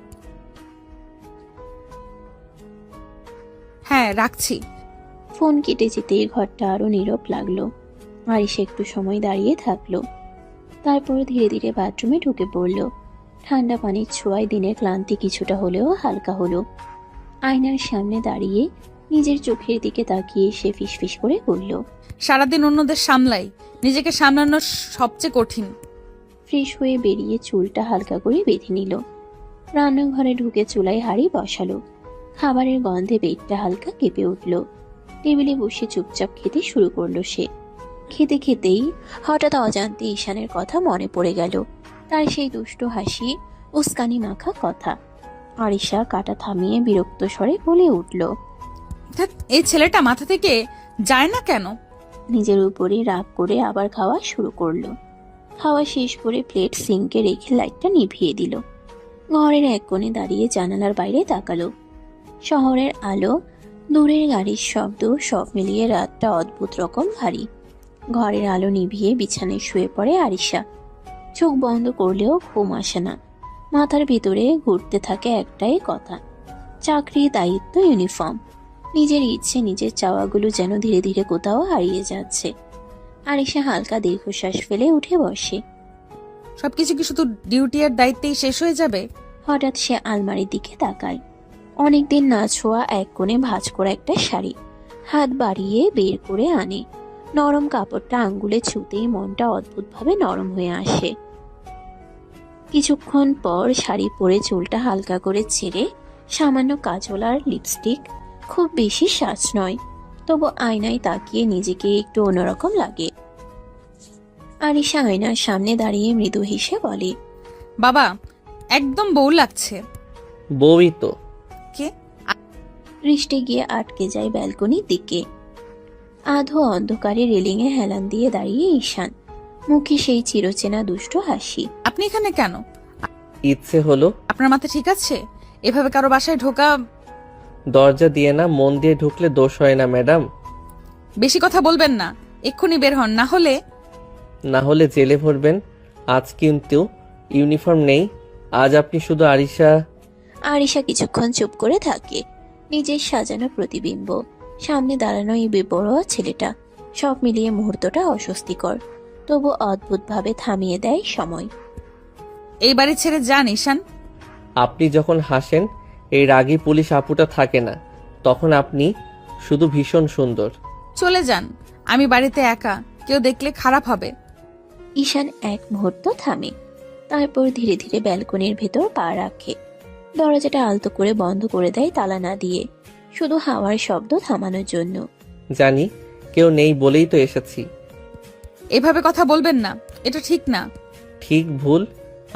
হ্যাঁ, রাখছি। ফোন কেটে যেতেই ঘরটা আরো নীরব লাগলো। আরিশা একটু সময় দাঁড়িয়ে থাকলো, তারপর ধীরে ধীরে বাথরুমে ঢুকে পড়ল। ঠান্ডা পানির ছোঁয়ায় দিনের ক্লান্তি কিছুটা হলেও হালকা হলো। আয়নার সামনে দাঁড়িয়ে নিজের চোখের দিকে তাকিয়ে সে ফিসফিস করে বলল, সারাদিন অন্যদের সামলাই, নিজেকে সামলানো সবচেয়ে কঠিন। ফ্রেশ হয়ে বেরিয়ে চুলটা হালকা করে বেঁধে নিল। রান্নাঘরে ঢুকে চুলায় হাঁড়ি বসালো। খাবারের গন্ধে পেটটা হালকা কেঁপে উঠল। টেবিলে বসে চুপচাপ খেতে শুরু করলো সে। খেতে খেতেই হঠাৎ অজান্তে ঈশানের কথা মনে পড়ে গেল, তার সেই দুষ্ট হাসি, উস্কানি মাখা কথা। আরিশা কাটা থামিয়ে বিরক্ত স্বরে বলে উঠল, ধ্যাৎ, এই ছেলেটা মাথা থেকে যায় না কেন? নিজের উপরে রাগ করে আবার খাওয়া শুরু করলো। খাওয়া শেষ করে প্লেট সিঙ্কে রেখে লাইটটা নিভিয়ে দিল। ঘরের এক কোণে দাঁড়িয়ে জানালার বাইরে তাকালো। শহরের আলো, দূরের গাড়ির শব্দ, সব মিলিয়ে রাতটা অদ্ভুত রকম ভারী। ঘরের আলো নিভিয়ে বিছানায় শুয়ে পড়ে আরিশা। চোখ বন্ধ করলেও ঘুম আসে না। মাথার ভিতরে ঘুরতে থাকে একটাই কথা, চাকরি, দায়িত্ব, ইউনিফর্ম। নিজের ইচ্ছে, নিজের চাওয়াগুলো যেন ধীরে ধীরে কোথাও হারিয়ে যাচ্ছে। আরিশা হালকা দীর্ঘশ্বাস ফেলে উঠে বসে। সবকিছু কি শুধু ডিউটি আর দায়িত্বেই শেষ হয়ে যাবে? হঠাৎ সে আলমারির দিকে তাকায়। অনেকদিন না ছোঁয়া এক কোণে ভাঁজ করা একটা শাড়ি হাত বাড়িয়ে বের করে আনে। নরম কাপড়টা আঙ্গুলে ছুঁতেই মনটা অদ্ভুতভাবে নরম হয়ে আসে। কিছুক্ষণ পর শাড়ি পরে চুলটা হালকা করে ছেড়ে সামান্য কাজল আর লিপস্টিক, খুব বেশি সাজ নয়, তবু আয়নায় তাকিয়ে নিজেকে একটু অন্যরকম লাগে। আরিশা আয়নার সামনে দাঁড়িয়ে মৃদু হেসে বলে, বাবা, একদম বউ লাগছে। বউই তো। কে? পৃষ্ঠে গিয়ে আটকে যায় ব্যালকনির দিকে। আধো অন্ধকারে রেলিংয়ে হেলান দিয়ে দাঁড়িয়ে ঈশান, মুখে সেই চিরচেনা দুষ্ট হাসি। আপনি এখানে কেন? ইচ্ছে হলো। আপনার মাথা ঠিক আছে? এভাবে কারো বাসায় ঢোকা? দরজা দিয়ে না, মন দিয়ে ঢুকলে দোষ হয় না ম্যাডাম। বেশি কথা বলবেন না, এক্ষুনি বের হন, না হলে জেলে ভরবেন। আজ কিন্তু ইউনিফর্ম নেই, আজ আপনি শুধু আরিশা। আরিশা কিছুক্ষণ চুপ করে থাকে। নিজের সাজানো প্রতিবিম্ব, সামনে দাঁড়ানো এই বেপরোয়া ছেলেটা, সব মিলিয়ে মুহূর্তটা অস্বস্তিকর, তবু অদ্ভুতভাবে থামিয়ে দেয় সময়। এই বাড়ি ছেড়ে যান ঈশান। আপনি যখন হাসেন, এই রাগী পুলিশ আপুটা থাকে না, তখন আপনি শুধু ভীষণ সুন্দর। চলে যান, আমি বাড়িতে একা, কেউ দেখলে খারাপ হবে। ঈশান এক মুহূর্ত থামে, তারপর ধীরে ধীরে ব্যালকনির ভেতর পা রাখে। দরজাটা আলতো করে বন্ধ করে দেয় তালা না দিয়ে, শুধু হাওয়ার শব্দ থামানোর জন্য। জানি কেউ নেই বলেই তো এসেছি। এভাবে কথা বলবেন না, এটা ঠিক না। ঠিক ভুল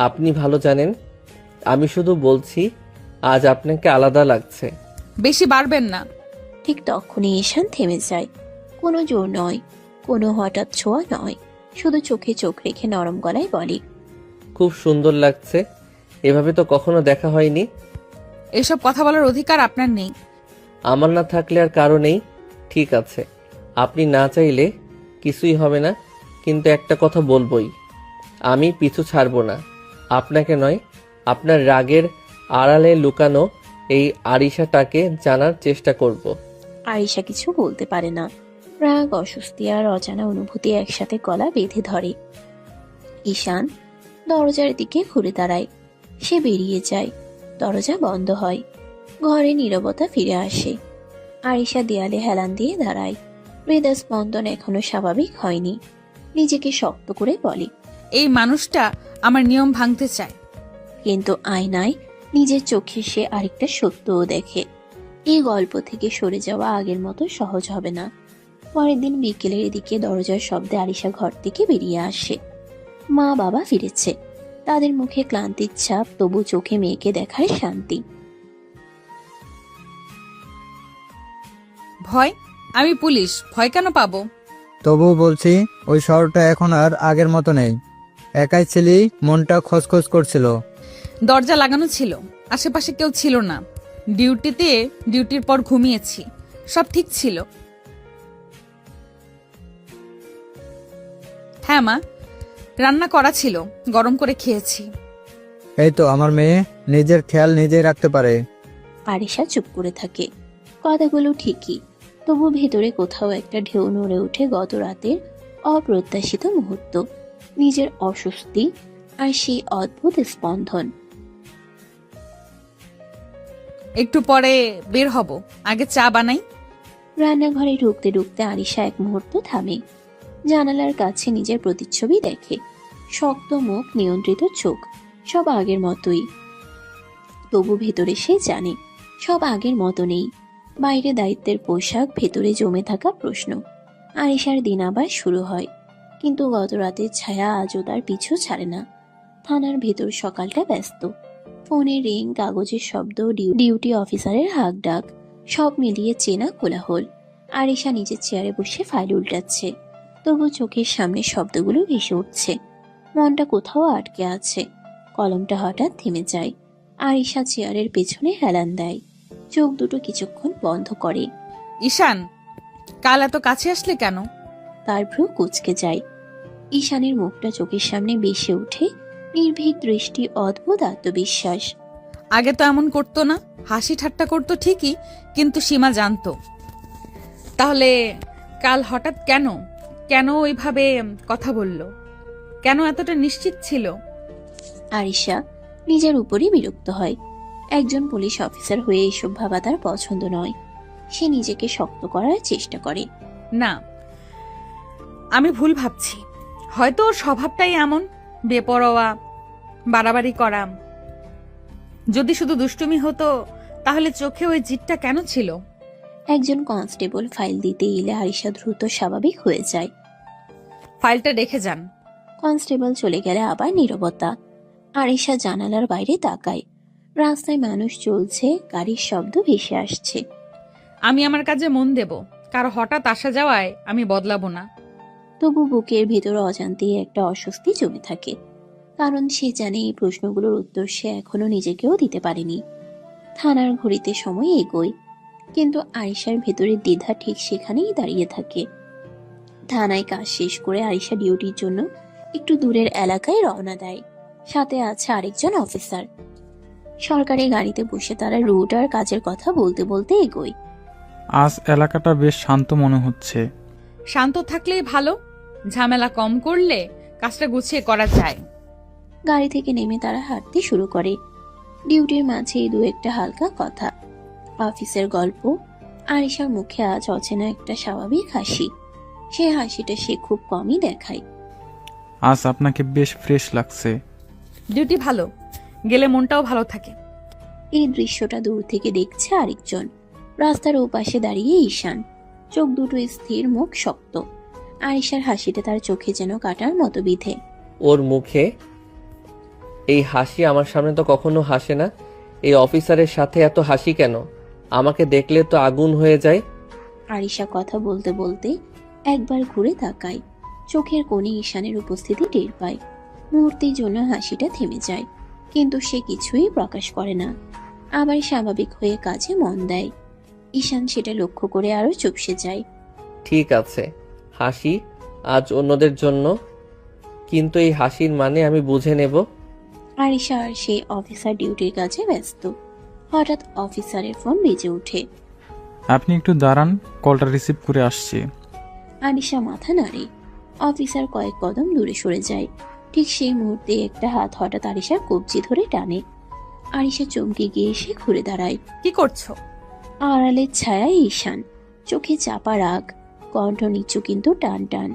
আপনি ভালো জানেন, আমি শুধু বলছি আজ আপনাকে আলাদা লাগছে। বেশি বাড়বেন না। ঠিক তখনই ঈশান থেমে যায়। কোনো জোর নয়, কোনো হঠাৎ ছোঁয়া নয়, শুধু চোখে চোখ রেখে নরম গলায় বলে, খুব সুন্দর লাগছে, এভাবে তো কখনো দেখা হয়নি। এসব কথা বলার অধিকার আপনার নেই। আমার না থাকলে আর কারো নেই। ঠিক আছে, আপনি না চাইলে কিছুই হবে না, কিন্তু একটা কথা বলবোই, আমি পিছু ছাড়বো না। আপনাকে নয়, আপনার রাগের আড়ালে লুকানো এই আরিশাটাকে জানার চেষ্টা করব। আরিশা কিছু বলতে পারে না। রাগ, অস্বস্তি আর অজানা অনুভূতি একসাথে গলা বেঁধে ধরে। ঈশান দরজার দিকে ঘুরে দাঁড়ায়। সে বেরিয়ে যায়। দরজা বন্ধ হয়। ঘরে নীরবতা ফিরে আসে। আরিশা দেয়ালে হেলান দিয়ে দাঁড়ায়। হৃদয় স্পন্দন এখনো স্বাভাবিক হয়নি। নিজেকে শক্ত করে বলে, এই মানুষটা আমার নিয়ম ভাঙতে চায়। কিন্তু আয়নায় নিজের চোখে সে আরেকটা সত্যও দেখে। এই গল্প থেকে সরে যাওয়া আগের মতো সহজ হবে না। পরের দিন বিকেলের দিকে দরজার শব্দে আরিশা ঘর থেকে বেরিয়ে আসে। মা বাবা ফিরেছে। তাদের মুখে ক্লান্তির ছাপ, তবু চোখে মেয়েকে দেখার শান্তি। ভয়? আমি পুলিশ, ভয় কেন পাবো? তবুও বলছি, ওই শহরটা এখন আর আগের মতো নেই। একাই ছিলি, মনটা খসখস করছিল। দরজা লাগানো ছিল, আশেপাশে কেউ ছিল না। ডিউটির পর ঘুমিয়েছি, সব ঠিক ছিল। হ্যাঁ মা, রান্না করা ছিল, গরম করে খেয়েছি। এই তো আমার মেয়ে নিজের খেয়াল নিজেই রাখতে পারে। আরিশা চুপ করে থাকে। কথাগুলো ঠিকই, তবু ভেতরে কোথাও একটা ঢেউ নড়ে ওঠে গত রাতের অপ্রত্যাশিত মুহূর্ত, নিজের অস্বস্তি আর সেই অদ্ভুত স্পন্দন। একটু পরে বের হব, আগে চা বানাই। রান্নাঘরে ঢুকতে ঢুকতে আরিশা এক মুহূর্ত থামে। জানালার কাছে নিজের প্রতিচ্ছবি দেখে। শক্ত মুখ, নিয়ন্ত্রিত চোখ, সব আগের মতোই। তবু ভেতরে সে জানে সব আগের মতো নেই। বাইরে দায়িত্বের পোশাক, ভেতরে জমে থাকা প্রশ্ন। আরিশার দিন আবার শুরু হয়, কিন্তু গত রাতের ছায়া আজও তার পিছু ছাড়ে না। থানার ভেতর সকালটা ব্যস্ত। ফোনের রিং, কাগজের শব্দ, ডিউটি অফিসারের হাঁক ডাক, সব মিলিয়ে চেনা কোলাহল। আরিশা নিজের চেয়ারে বসে ফাইল উল্টাচ্ছে, তবু চোখের সামনে শব্দগুলো ভেসে উঠছে। মনটা কোথাও আটকে আছে। কলমটা হঠাৎ থেমে যায়। আরিশা চেয়ারের পেছনে হেলান দেয়, চোখ দুটো কিছুক্ষণ বন্ধ করে। ঈশান, কাল এত কাছে আসলে কেন? তার ভ্রু কুঁচকে যায়। ঈশানের মুখটা চোখের সামনে ভেসে ওঠে, নির্ভীক দৃষ্টি, অদ্ভুত আত্মবিশ্বাস। আগে তো এমন করতো না, হাসি ঠাট্টা করতো ঠিকই, কিন্তু সীমা জানতো। তাহলে কাল হঠাৎ কেন কেন ওইভাবে কথা বলল? কেন এতটা নিশ্চিত ছিল? আরিশা নিজের উপরই বিরক্ত হয়। একজন পুলিশ অফিসার হয়ে এসব ভাবা তার পছন্দ নয়। সে নিজেকে শক্ত করার চেষ্টা করে। না, আমি ভুল ভাবছি। হয়তো ওর স্বভাবটাই এমন, বেপরোয়া, বাড়াবাড়ি করা। যদি শুধু দুষ্টুমি হতো, তাহলে চোখে ওই জিদটা কেন ছিল? একজন কনস্টেবল ফাইল দিতে এলে আরিশা দ্রুত স্বাভাবিক হয়ে যায়। ফাইলটা রেখে যান। কনস্টেবল চলে গেলে আবার নীরবতা। আরিশা জানালার বাইরে তাকায়। রাস্তায় মানুষ চলছে, গাড়ির শব্দ ভেসে আসছে। আমি আমার কাজে মন দেব, কারো হঠাৎ আসা যাওয়ায় আমি বদলাবো না। তবু বুকের ভেতর অজান্তেই একটা অস্বস্তি জমে থাকে, কারণ সে জানে এই প্রশ্নগুলোর উত্তর সে এখনো নিজেকেও দিতে পারেনি। থানার ঘড়িতে সময় এগোয়, কিন্তু আরিশার ভেতরের দ্বিধা ঠিক সেখানেই দাঁড়িয়ে থাকে। থানায় কাজ শেষ করে আরিশা ডিউটির জন্য একটু দূরের এলাকায় রওনা দেয়। সাথে আছে আরেকজন অফিসার। সরকারি গাড়িতে বসে তারা রুট আর কাজের কথা বলতে বলতে এগোয়। আজ এলাকাটা বেশ শান্ত মনে হচ্ছে। শান্ত থাকলেই ভালো, ঝামেলা কম করলে কাজটা গুছিয়ে করা যায়। গাড়ি থেকে নেমে তারা হাঁটতে শুরু করে। ডিউটির মাঝে দু একটা হালকা কথা, অফিসের গল্প। আরিশার মুখে আজ অচেনা একটা স্বাভাবিক হাসি। সে হাসিটা সে খুব কমই দেখায়। আজ আপনাকে বেশ ফ্রেশ লাগছে। ডিউটি ভালো, গেলে মনটাও ভালো থাকে। এই দৃশ্যটা দূর থেকে দেখছে আরেকজন। রাস্তার ওপাশে দাঁড়িয়ে ঈশান, চোখ দুটো স্থির, মুখ শক্ত। আরিশার হাসিটা তার চোখে যেন কাটার মতো বিধে। ওর মুখে এই হাসি আমার সামনে তো কখনো হাসে না। এই অফিসারের সাথে এত হাসি কেন? আমাকে দেখলে তো আগুন হয়ে যায়। আরিশা কথা বলতে বলতে একবার ঘুরে তাকায়, চোখের কোণে ঈশানের উপস্থিতি টের পায়। মুহূর্তের জন্য হাসিটা থেমে যায়, কিন্তু সে কিছুই প্রকাশ করে না। আবার স্বাভাবিক হয়ে কাজে মন দেয়। ঈশান সেটা লক্ষ্য করে আরো চুপসে যায়। ঠিক আছে, হাসি আজ অন্যদের জন্য, কিন্তু এই হাসির মানে আমি বুঝে নেব। আরিশা আর সেই অফিসার ডিউটির কাজে ব্যস্ত। হঠাৎ অফিসারের ফোন বেজে ওঠে। আপনি একটু দাঁড়ান, কলটা রিসিভ করে আসছি। আরিশা মাথা নাড়ে। অফিসার কয়েক কদম দূরে সরে যায়। ঠিক সেই মুহূর্তে একটা হাত হঠাৎ আরিশার কবজি ধরে টানে। আরিশা চমকে গিয়ে এসে ঘুরে দাঁড়ায়। কি করছো? আড়ালের ছায়ায় ঈশান, চোখে চাপা রাগ, কণ্ঠ নিচু কিন্তু টান টান।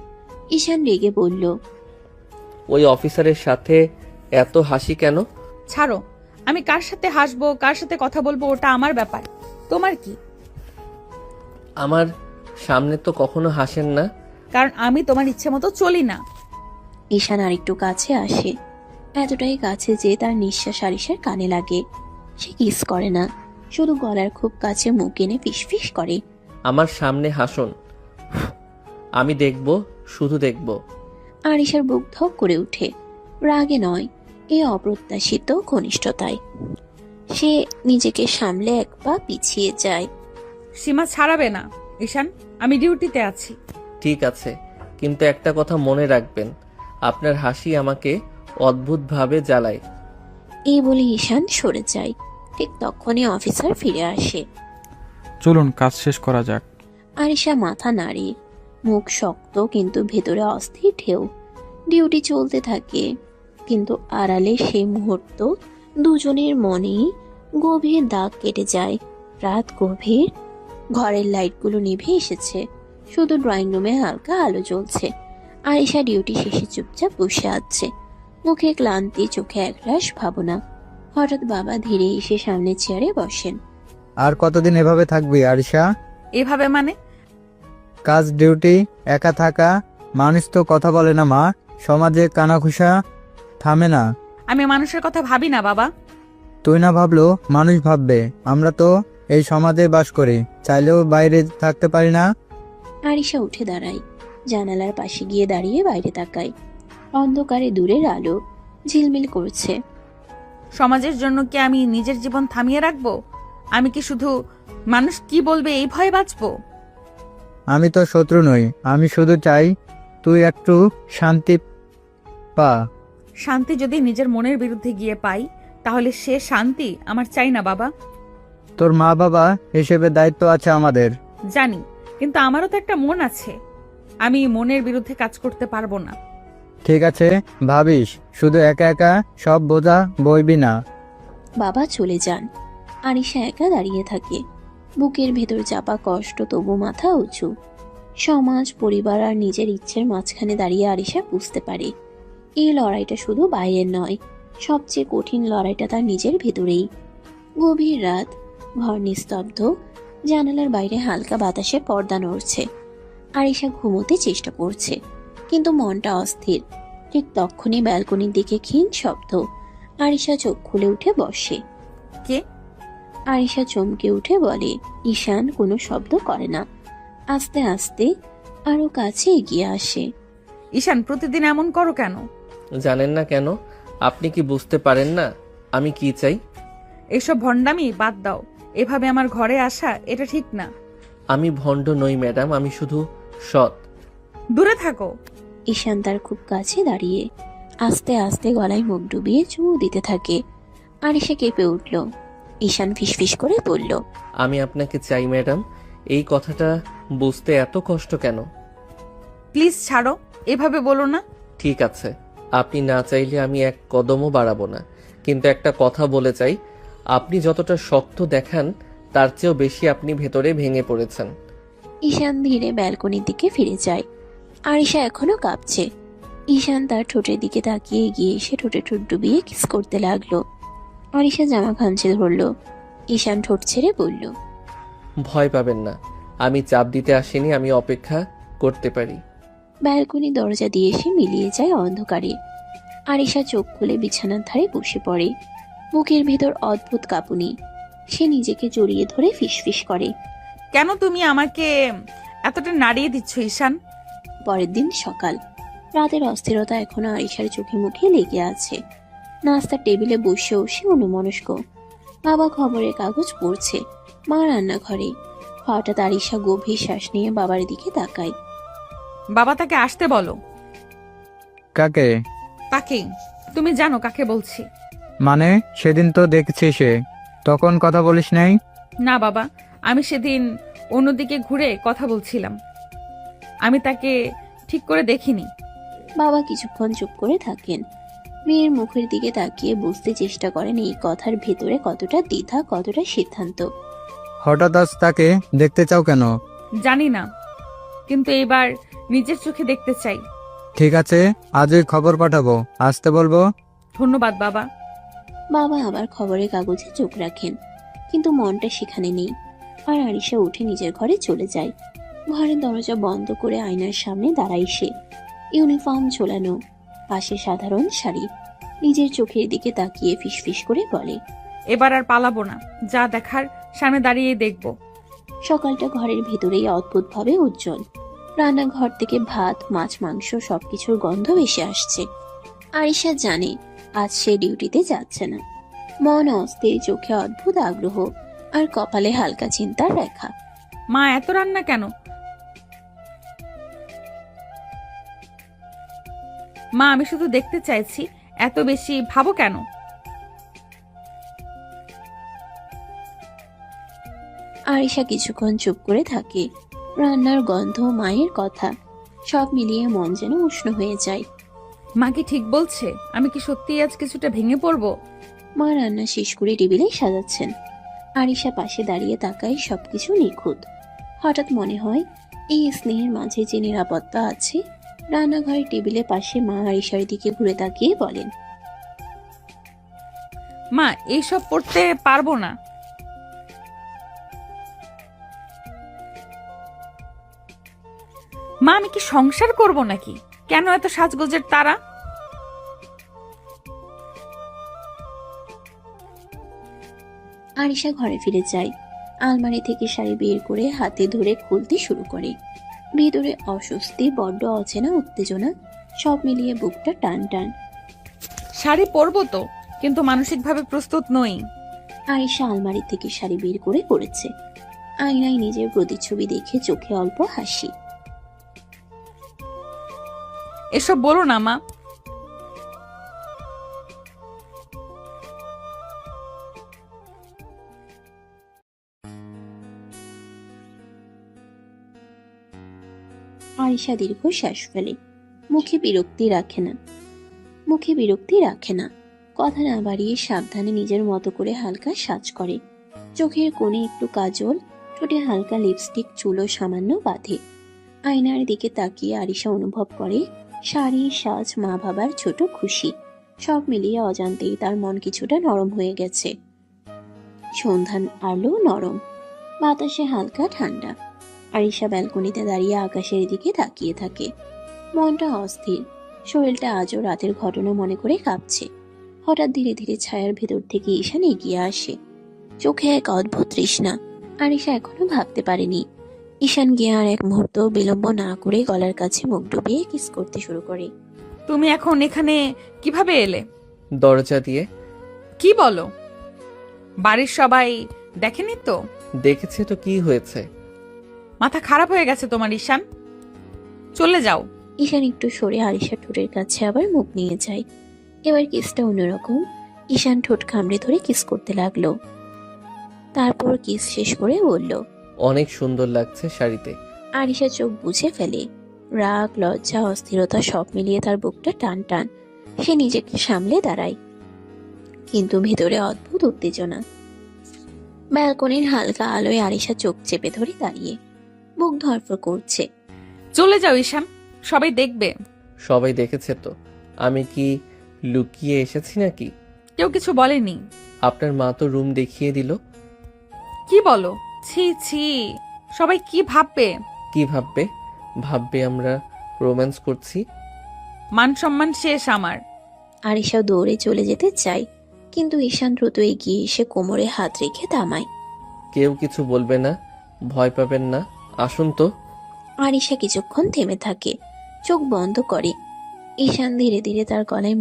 ঈশান রেগে বলল, ওই অফিসারের সাথে এত হাসি কেন? ছাড়ো, আমি কার সাথে হাসবো, কার সাথে কথা বলবো ওটা আমার ব্যাপার, তোমার কি? আমার সামনে তো কখনো হাসেন না। কারণ আমি তোমার ইচ্ছে মতো চলি না। ঈশান আরেকটু কাছে আসে, এতটাই কাছে যে তার নিঃশ্বাস আরিশার কানে লাগে। সে কিস করে না, শুধু গলার খুব কাছে মুখ এনে ফিসফিস করে। আমার সামনে হাসুন, আমি দেখব, শুধু দেখব। আরিশার বুক ধক করে ওঠে, রাগে নয়, এ অপ্রত্যাশিত ঘনিষ্ঠতায়। সে নিজেকে সামলে এক পা পিছিয়ে যায়। সীমা ছাড়াবে না ঈশান, আমি ডিউটিতে আছি। ঠিক আছে, কিন্তু একটা কথা মনে রাখবেন, আপনার হাসি আমাকে অদ্ভুতভাবে জ্বালায়। এই বলে ঈশান সরে যায়। ঠিক তখনই অফিসার ফিরে আসে। চলুন কাজ শেষ করা যাক। আরিশা মাথা নাড়ে, মুখ শক্ত কিন্তু ভেতরে অস্থির ঢেউ। ডিউটি চলতে থাকে, কিন্তু আড়ালে সেই মুহূর্ত দুজনের মনেই গভীর দাগ কেটে যায়। রাত গভীর, ঘরের লাইটগুলো নিভে এসেছে, শুধু ড্রয়িং রুমে হালকা আলো জ্বলছে। আরিশা ডিউটি শেষে চুপচাপ বসে আছে, মুখে ক্লান্তি, চোখে একরাশ ভাবনা। হঠাৎ বাবা ধীরে এসে সামনে চেয়ারে বসেন। আর কতদিন এভাবে থাকবি আরিশা? এভাবে মানে? কাজ, ডিউটি, একা থাকা, মানুষ তো কথা বলে না মা, সমাজে কানাঘুষা থামে না। আমি মানুষের কথা ভাবি না বাবা। তুই না ভাবলো মানুষ ভাববে। আমরা তো এই সমাজে বাস করি, চাইলেও বাইরে থাকতে পারি না। আরিশা উঠে দাঁড়ায়, জানালার পাশে গিয়ে দাঁড়িয়ে বাইরে তাকায়। অন্ধকারে দূরের আলো ঝিলমিল করছে। সমাজের জন্য কি আমি নিজের জীবন থামিয়ে রাখবো? আমি কি শুধু মানুষ কি বলবে এই ভয়ে বাঁচবো? আমি তো শত্রু নই, আমি শুধু চাই তুই একটু শান্তি পা। শান্তি যদি নিজের মনের বিরুদ্ধে গিয়ে পাই, তাহলে সে শান্তি আমার চাই না বাবা। তোর মা বাবা হিসেবে দায়িত্ব আছে আমাদের। জানি, কিন্তু আমারও তো একটা মন আছে। আমি মনের বিরুদ্ধে কাজ করতে পারবো না। ঠিক আছে, ভাবিস শুধু একা একা সব বোঝা বইবি না। বাবা চলে যান। আরিশা একা দাঁড়িয়ে থাকে, বুকের ভেতর চাপা কষ্ট, তবু মাথা উঁচু। সমাজ, পরিবার আর নিজের ইচ্ছের মাঝখানে দাঁড়িয়ে আরিশা বুঝতে পারে এই লড়াইটা শুধু বাইরের নয়, সবচেয়ে কঠিন লড়াইটা তার নিজের ভেতরেই। গভীর রাত, ঘর নিস্তব্ধ, জানালার বাইরে হালকা বাতাসে পর্দা নড়ছে। আরিশা ঘুমোতে চেষ্টা করছে, কিন্তু মনটা অস্থির। ঠিক তখনই ব্যালকনির দিকে ক্ষীণ শব্দ। আরিশা চোখ খুলে উঠে বসে। কে? আরিশা চমকে উঠে বলে। ঈশান কোনো শব্দ করে না, আস্তে আস্তে আরো কাছে এগিয়ে আসে। ঈশান, প্রতিদিন এমন করো কেন? জানেন না কেন? আপনি কি বুঝতে পারেন না আমি কি চাই? এইসব ভণ্ডামি বাদ দাও। এভাবে আমার ঘরে আসা এটা ঠিক না। আমি ভণ্ড নই ম্যাডাম, আমি শুধু সৎ। দূরে থাকো। ঈশান তার খুব কাছে দাঁড়িয়ে আস্তে আস্তে গলায় মুখ ডুবিয়ে চুমু দিতে থাকে। আরিশা কেঁপে উঠল। ঈশান ফিসফিস করে বলল, আমি আপনাকে চাই ম্যাডাম। এই কথাটা বুঝতে এত কষ্ট কেন? প্লিজ ছাড়ো, এভাবে বলো না। ঠিক আছে, আপনি না চাইলে আমি এক কদমও বাড়াবো না, কিন্তু একটা কথা বলে চাই, আপনি যতটা শক্ত দেখান তার চেয়েও বেশি আপনি ভেতরে ভেঙে পড়েছেন। ঈশান ধীরে ব্যালকনির দিকে ফিরে যায়। আরিশা এখনো কাঁপছে। ঈশান তার ঠোঁটের দিকে তাকিয়ে এগিয়ে এসে ঠোঁটে ঠোঁট ডুবিয়ে কিস করতে লাগলো। আরিশা জামা খামচে ধরল। ঈশান ঠোঁট ছেড়ে বলল, ভয় পাবেন না, আমি চাপ দিতে আসিনি, আমি অপেক্ষা করতে পারি। ব্যালকনি দরজা দিয়ে এসে মিলিয়ে যায় অন্ধকারে। আরিশা চোখ খুলে বিছানার ধারে বসে পড়ে। বুকের ভেতর অদ্ভুত কাঁপুনি। সে নিজেকে জড়িয়ে ধরে ফিসফিস করে। কেন তুমি আমাকে এতটা নাড়িয়ে দিচ্ছ ঈশান? পরের দিন সকাল। রাতের অস্থিরতা এখনো আরিশার চোখে মুখে লেগে আছে। নাস্তার টেবিলে বসে বসে অন্যমনস্ক। বাবা খবরের কাগজ পড়ছে, মা রান্নাঘরে। হঠাৎ আরিশা গভীর শ্বাস নিয়ে বাবার দিকে তাকায়। বাবা, তাকে আসতে বলো। কাকে? তাকে। তুমি জানো কাকে বলছি। মানে সেদিন তো দেখছি, সে তখন কথা বলিস নাই? না বাবা, আমি সেদিন অন্যদিকে ঘুরে কথা বলছিলাম। আমি তাকে ঠিক করে দেখিনি। বাবা কিছুক্ষণ চুপ করে থাকেন। মেয়ের মুখের দিকে তাকিয়ে বুঝতে চেষ্টা করেন এই কথার ভেতরে কতটা দ্বিধা, কতটা সিদ্ধান্ত। হঠাৎ আজ তাকে দেখতে চাও কেন? জানি না, কিন্তু এবার নিজের চোখে দেখতে চাই। ঠিক আছে, আজই খবর পাঠাবো, আসতে বলবো। ধন্যবাদ বাবা। বাবা আবার খবরের কাগজে চোখ রাখেন, কিন্তু মনটা সেখানে নেই। আর আরিশা উঠে নিজের ঘরে চলে যায়। ঘরের দরজা বন্ধ করে আয়নার সামনে দাঁড়ায় সে। ইউনিফর্ম ঝোলানো, পাশে সাধারণ শাড়ি। নিজের চোখের দিকে তাকিয়ে ফিসফিস করে বলে, এবার আর পালাবো না, যা দেখার সামনে দাঁড়িয়ে দেখব। সকালটা ঘরের ভেতরেই অদ্ভুতভাবে উজ্জ্বল। রান্নাঘর থেকে ভাত, মাছ, মাংস সবকিছুর গন্ধ ভেসে আসছে। আরিশা জানে আজ সে ডিউটিতে যাচ্ছে না। মন অস্থির, চোখে অদ্ভুত আগ্রহ, আর কপালে হালকা চিন্তার রেখা। মা, এত রান্না কেন? মা, আমি শুধু দেখতে চাইছি, এত বেশি ভাবো কেন? আরিশা কিছুক্ষণ চুপ করে থাকে। রান্নার গন্ধ, মায়ের কথা, সব মিলিয়ে মন যেন উষ্ণ হয়ে যায়। মা কি ঠিক বলছে? আমি কি সত্যিই আজ কিছুটা ভেঙে পড়বো? মা রান্না শেষ করে টেবিলে সাজাচ্ছেন। আরিশা পাশে দাঁড়িয়ে তাকায়, সবকিছু নিখুঁত। হঠাৎ মনে হয় এই স্নেহের মাঝে যে নিরাপত্তা আছে। রান্নাঘরের টেবিলে পাশে মা আরিশার দিকে ঘুরে তাকিয়ে বলেন, মা, এইসব পড়তে পারবো না। মা, আমি কি সংসার করব নাকি? কেন এত সাজগোজের তারা? আরিশা ঘরে ফিরে যায়। আলমারি থেকে শাড়ি বের করে হাতে ধরে খুলতে শুরু করে। ভিতরে অস্বস্তি, বড্ড অচেনা উত্তেজনা, সব মিলিয়ে বুকটা টান টান। শাড়ি পরবো তো, কিন্তু মানসিকভাবে প্রস্তুত নই। আরিশা আলমারি থেকে শাড়ি বের করে পড়েছে। আয়নায় নিজের প্রতিচ্ছবি দেখে চোখে অল্প হাসি। এসব বলো না মা। আরিশা দীর্ঘ শ্বাস ফেলে। মুখে বিরক্তি রাখে না। কথা না বাড়িয়ে সাবধানে নিজের মতো করে হালকা সাজ করে। চোখের কোণে একটু কাজল, ঠোঁটে হালকা লিপস্টিক, চুলও সামান্য বাঁধে। আয়নার দিকে তাকিয়ে আরিশা অনুভব করে শাড়ি, সাজ, মা বাবার ছোট খুশি, সব মিলিয়ে অজান্তেই তার মন কিছুটা নরম হয়ে গেছে। সন্ধ্যার আলো নরম, বাতাসে হালকা ঠান্ডা। আরিশা ব্যালকনিতে দাঁড়িয়ে আকাশের দিকে তাকিয়ে থাকে। মনটা অস্থির, শরীরটা আজও রাতের ঘটনা মনে করে কাঁপছে। হঠাৎ ধীরে ধীরে ছায়ার ভেতর থেকে ঈশান এগিয়ে আসে। চোখে এক অদ্ভুত তৃষ্ণা। আরিশা এখনো ভাবতে পারেনি। ঈশান গিয়ে আর এক মুহূর্ত বিলম্ব না করে গলার কাছে মুখ ডুবিয়ে কিস করতে শুরু করে। তুমি এখন এখানে কিভাবে এলে? দরজা দিয়ে। কি বলো? বাড়ির সবাই দেখেনি তো? দেখেছে তো, কি হয়েছে? মাথা খারাপ হয়ে গেছে তোমার ঈশান, চলে যাও। ঈশান একটু সরে আরিশার ঠোঁটের কাছে আবার মুখ নিয়ে যায়। এবার কিসটা অন্যরকম। ঈশান ঠোঁট কামড়ে ধরে কিস করতে লাগলো। তারপর কিস শেষ করে বলল, অনেক সুন্দর লাগছে শাড়িতে। আরিশা চোখ বুঝে ফেলে। রাগ, লজ্জা, অস্থিরতা সব মিলিয়ে তার বুকটা টান টান। সে নিজেকে সামলে দাঁড়ায়, কিন্তু ভেতরে অদ্ভুত উত্তেজনা। ব্যালকনির হালকা আলোয় আরিশা চোখ চেপে ধরে দাঁড়িয়ে, বুক ধরফর করছে। চলে যাও ঈশান, সবাই দেখবে। সবাই দেখেছে তো, আমি কি লুকিয়ে এসেছি নাকি? কেউ কিছু বলেনি। আপনার মা তো রুম দেখিয়ে দিল। কি বলো? ছি ছি, সবাই কি ভাববে? কি ভাববে? ভাববে আমরা রোম্যান্স করছি। মান সম্মান শেষ আমার। আরিশা দৌড়ে চলে যেতে চায়, কিন্তু ঈশান দ্রুত এগিয়ে এসে কোমরে হাত রেখে থামায়। কেউ কিছু বলবে না, ভয় পাবেন না, আসুন তো। আরিশা কিছুক্ষণ থেমে থাকে, চোখ বন্ধ করে। ঈশান ধীরে ধীরে তার গলায়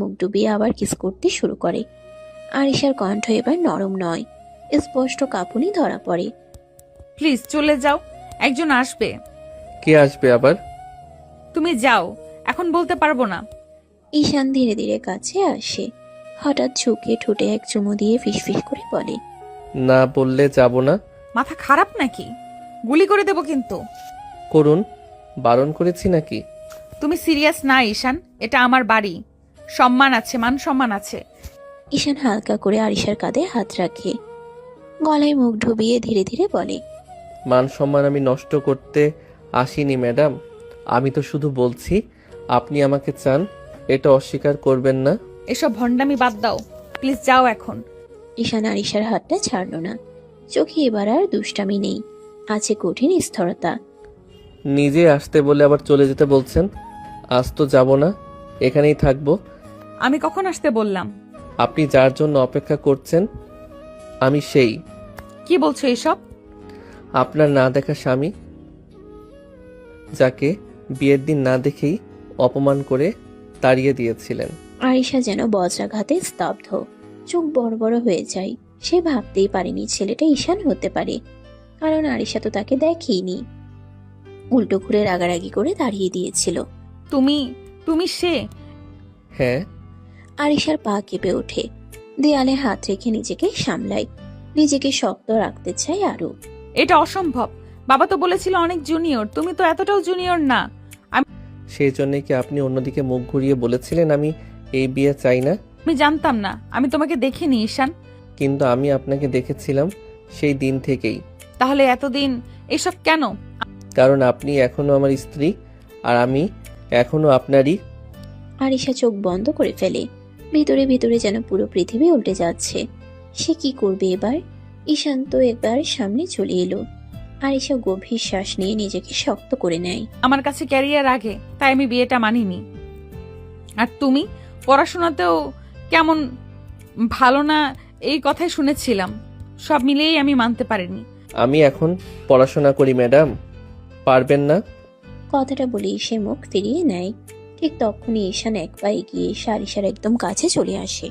মুখ ডুবিয়ে আবার কিস করতে শুরু করে। আরিশার কণ্ঠ এবার নরম নয়, স্পষ্ট কাঁপুনি ধরা পড়ে। প্লিজ চলে যাও, একজন আসবে। কে আসবে আবার? তুমি যাও, এখন বলতে পারবো না। ঈশান ধীরে ধীরে কাছে আসে, হঠাৎ ঝুঁকে ঠোঁটে এক চুমু দিয়ে ফিসফিস করে বলে, না বললে যাব না। মাথা খারাপ নাকি? গুলি করে দেবো কিন্তু। করুন, বারণ করেছি নাকি? তুমি সিরিয়াস না ঈশান? এটা আমার বাড়ি, সম্মান আছে, মান সম্মান আছে। ঈশান হালকা করে আরিশার কাঁধে হাত রাখে, গলায় মুখ ডুবিয়ে ধীরে ধীরে বলে, মান সম্মান আমি নষ্ট করতে আসিনি ম্যাডাম। আমি তো শুধু বলছি আপনি আমাকে চান, এটা অস্বীকার করবেন না। এসব ভণ্ডামি বাদ দাও, প্লিজ যাও এখন। ঈশান আরিশার হাতটা ছাড়ল না, চোখে এবার আর দুষ্টামি নেই, আছে কঠিন স্থিরতা। নিজে আসতে বলে আবার চলে যেতে বলছেন। আজ তো যাব না, এখানেই থাকবো। আমি কখন আসতে বললাম? আপনি যার জন্য অপেক্ষা করছেন আমি সেই। কি বলছো এসব? আপনার না দেখা স্বামী, যাকে বিয়ের দিন না দেখেই অপমান করে তাড়িয়ে দিয়েছিলেন। আরিশা যেন বজ্রাঘাতে স্তব্ধ, চোখ বড় বড় হয়ে যায়। সে ভাবতেই পারেনি ছেলেটা ঈশান হতে পারে, কারণ আরিশা তো তাকে দেখেইনি। উল্টো ঘুরে রাগারাগি করে দাঁড়িয়ে দিয়েছিল। তুমি সে? হ্যাঁ। আরিশার পা কেঁপে ওঠে, দেয়ালে হাত রেখে নিজেকে সামলায়, নিজেকে শক্ত রাখতে চায় আরো। এটা অসম্ভব, বাবা তো বলেছিল অনেক জুনিয়র, তুমি তো এতটাও জুনিয়র না। সেই জন্য কি আপনি অন্যদিকে মুখ ঘুরিয়ে বলেছিলেন আমি এই বিয়ে চাই না? আমি জানতাম না, আমি তোমাকে দেখিনি ঈশান। কিন্তু আমি আপনাকে দেখেছিলাম সেই দিন থেকেই। তাহলে এতদিন এসব কেন? কারণ আপনি এখনো আমার স্ত্রী, আর আমি এখনো আপনারই। আরিশা চোখ বন্ধ করে ফেলে, ভিতরে ভিতরে যেন পুরো পৃথিবী উল্টে যাচ্ছে। সে কি করবে এবার? ঈশান তো একবার সামনে চলে এলো। আরিশা গভীর শ্বাস নিয়ে নিজেকে শক্ত করে নেয়। আমার কাছে ক্যারিয়ার আগে, তাই আমি বিয়েটা মানিনি। আর তুমি পড়াশোনাতেও কেমন ভালো না এই কথাই শুনেছিলাম, সব মিলিয়েই আমি মানতে পারিনি। আমি এখন পড়াশোনা করি ম্যাডাম, পারবেন না? কথাটা বলেই সে মুখ ফিরিয়ে নেয়। ঠিক তখনই ঈশান এক পা এগিয়ে এসে আরিশার একদম কাছে চলে আসে।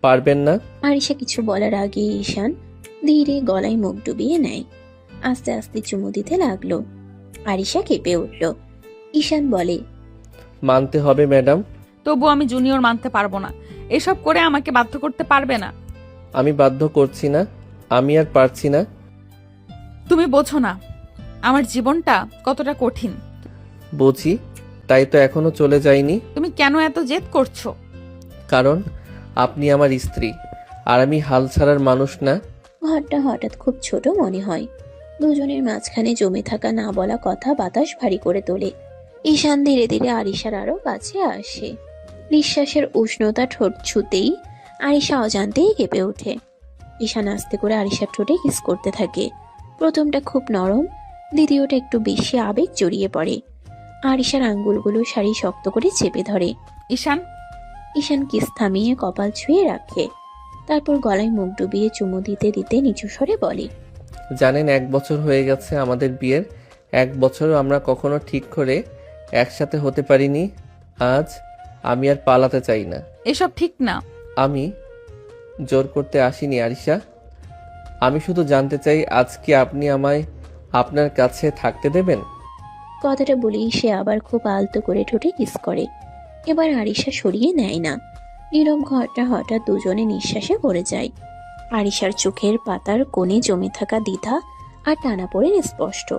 পারবেন না? আরিশা কিছু বলার আগে ঈশান ধীরে গলায় মুখ ডুবিয়ে নেয়, আস্তে আস্তে চুমু দিতে লাগলো। আরিশা কেঁপে উঠল। ঈশান বলে, মানতে হবে ম্যাডাম। তবু আমি জুনিয়র মানতে পারবো না, এসব করে আমাকে বাধ্য করতে পারবে না। আমি বাধ্য করছি না, আমি আর পারছি না। তুমি বোঝো না আমার জীবনটা কতটা কঠিন। বুঝি, তাই তো এখনো চলে যাইনি। তুমি কেন এত জেদ করছো? কারণ আপনি আমার স্ত্রী, আর আমি হাল ছাড়ার মানুষ না। ঘরটা হঠাৎ খুব ছোট মনে হয়। দুজনের মাঝখানে জমে থাকা না বলা কথা বাতাস ভারী করে তোলে। ঈশান ধীরে ধীরে আরিশার আরো কাছে আসে। নিঃশ্বাসের উষ্ণতা ঠোঁট ছুতেই আরিশা অজান্তেই কেঁপে ওঠে। ঈশান আস্তে করে আরিশার ঠোঁটে কিস করতে থাকে। প্রথমটা খুব নরম, দ্বিতীয়টা একটু বেশি আবেগ জড়িয়ে পড়ে। আরিশার আঙ্গুলগুলো শাড়ি শক্ত করে চেপে ধরে। ঈশান কিস থামিয়ে কপাল ছুঁয়ে রাখে, তারপর গলায় মুখ ডুবিয়ে চুমু দিতে দিতে নিচু স্বরে বলে, জানেন 1 বছর হয়ে গেছে আমাদের বিয়ের। 1 বছরও আমরা কখনো ঠিক করে একসাথে হতে পারিনি। আজ আমি আর পালাতে চাই না। এসব ঠিক না। আমি জোর করতে আসিনি আরিশা, আমি শুধু জানতে চাই আজ কি আপনি আমায় আপনার কাছে থাকতে দেবেন? কথাটা বলেই সে আবার খুব আলতো করে ঠোঁটে কিস করে। এবার আরিশা সরিয়ে নেয় না। নীরব ঘরটা হঠাৎ দুজনে নিঃশ্বাসে ভরে যায়। আরিশার চোখের পাতার কোণে জমে থাকা দ্বিধা আর টানাপোড়েন স্পষ্ট।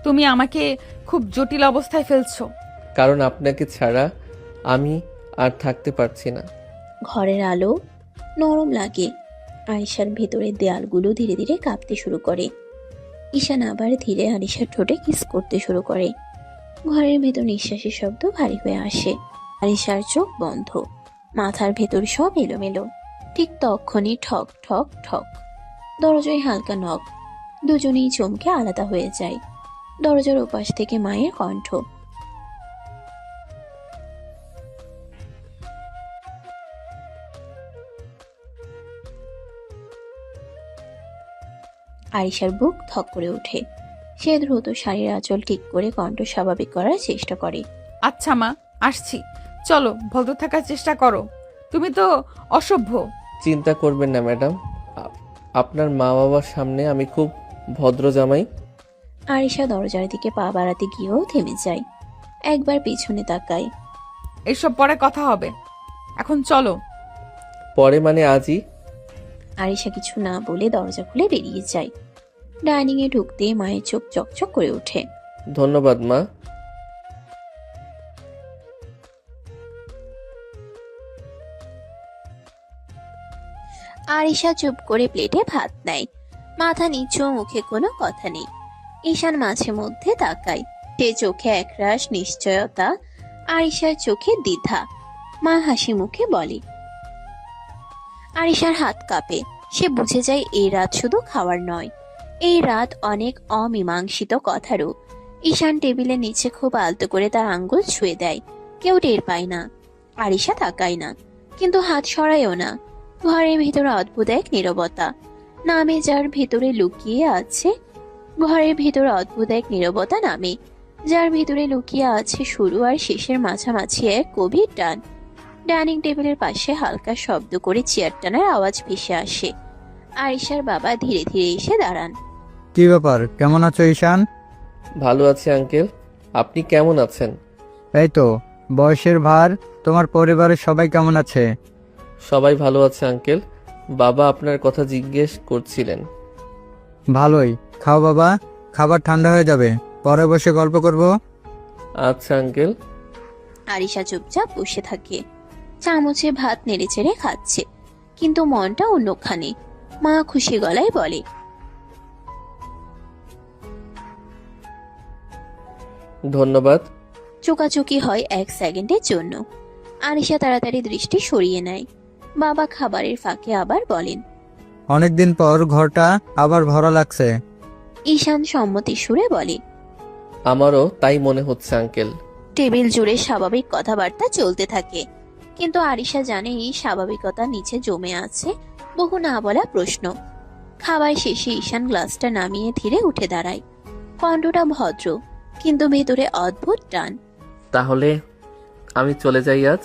তুমি আমাকে খুব জটিল অবস্থায় ফেলছো। কারণ আপনাকে ছাড়া আমি আর থাকতে পারছি না। ঘরের আলো নরম লাগে। আরিশার ভেতরের দেয়ালগুলো ধীরে ধীরে কাঁপতে শুরু করে। ঈশান আবার ধীরে আরিশার ঠোঁটে কিস করতে শুরু করে। ঘরের ভেতর নিঃশ্বাসের শব্দ ভারী হয়ে আসে। আরিশার চোখ বন্ধ, মাথার ভেতর সব এলোমেলো। ঠিক তখনই ঠক ঠক ঠক, দরজায় হালকা নখ। দুজনেই চমকে আলাদা হয়ে যায়। দরজার ওপাশ থেকে মায়ের কণ্ঠ, আরিশার বুক ধক করে ওঠে। সে দ্রুত শাড়ির আঁচল ঠিক করে কণ্ঠ স্বাভাবিক করার চেষ্টা করে। আচ্ছা মা, আসছি। চলো, ভদ্র থাকার চেষ্টা করো। তুমি তো অসভ্য। চিন্তা করবেন না ম্যাডাম, আপনার মা বাবার সামনে আমি খুব ভদ্র জামাই। আরিশা দরজার দিকে পা বাড়াতে গিয়েও থেমে যায়। একবার পিছনে তাকায়। এসব পরে কথা হবে, এখন চলো। পরে মানে আজই? আরিশা কিছু না বলে দরজা খুলে বেরিয়ে যায়। ডাইনিং এ ঢুকতে মায়ের চোখ চকচক করে ওঠে। ধন্যবাদ মা। আরিশা চুপ করে প্লেটে ভাত নেয়। মাথা নিচু, মুখে কোনো কথা নেই। ঈশান মাঝে মধ্যে তাকায়। সে চোখে একরাশ নিশ্চয়তা, আরিশার চোখে দ্বিধা। মা হাসি মুখে বলে। আরিশার হাত কাঁপে। সে বুঝে যায় এই রাত শুধু খাওয়ার নয়, এই রাত অনেক অমীমাংসিত কথারও। ঈশান টেবিলের নিচে খুব আলতো করে তার আঙ্গুল ছুঁয়ে দেয়। কেউ টের পায় না। আরিশা তাকায় না, কিন্তু হাত সরায়ও না। ঘরের ভিতরে অদ্ভুত এক নীরবতা নামে, যার ভিতরে লুকিয়ে আছে ঘরের ভিতরে অদ্ভুত এক নীরবতা নামে, যার ভিতরে লুকিয়ে আছে শুরু আর শেষের মাঝামাঝি এক গভীর টান। ডাইনিং টেবিলের পাশে হালকা শব্দ করে চেয়ার টানার আওয়াজ ভেসে আসে। আরিশার বাবা ধীরে ধীরে এসে দাঁড়ান। কি ব্যাপার, কেমন আছো ঈশান? ভালো আছি আঙ্কেল, আপনি কেমন আছেন? এই তো, বয়সের ভার। তোমার পরিবারের সবাই কেমন আছে? সবাই ভালো আছে আঙ্কেল। বাবা আপনার কথা জিজ্ঞেস করছিলেন। ভালোই। খাও বাবা, খাবার ঠান্ডা হয়ে যাবে, পরে বসে গল্প করব। আচ্ছা আঙ্কেল। আরিশা চুপচাপ বসে থাকে। চামচে ভাত নেড়ে চেড়ে খাচ্ছে, কিন্তু মনটা অন্যখানে। মা খুশি গলায় বলে। ধন্যবাদ। চোকাচুকি হয় 1 সেকেন্ডের জন্য। আরিশা তাড়াতাড়ি দৃষ্টি সরিয়ে নেয়। বাবা খাবারের ফাঁকে আবার বলেন। অনেকদিন পর ঘরটা আবার ভরা লাগছে। ঈশান সম্মতি সুরে বলে। আমারও তাই মনে হচ্ছে আঙ্কেল। টেবিল জুড়ে স্বাভাবিক কথাবার্তা চলতে থাকে, কিন্তু আরিশা জানে এই স্বাভাবিকতা নিচে জমে আছে বহু না বলা প্রশ্ন। খাবার শেষে ঈশান গ্লাসটা নামিয়ে ধীরে উঠে দাঁড়ায়। কণ্ঠটা ভদ্র, কিন্তু ভেতরে অদ্ভুত টান। তাহলে আমি চলে যাই আজ?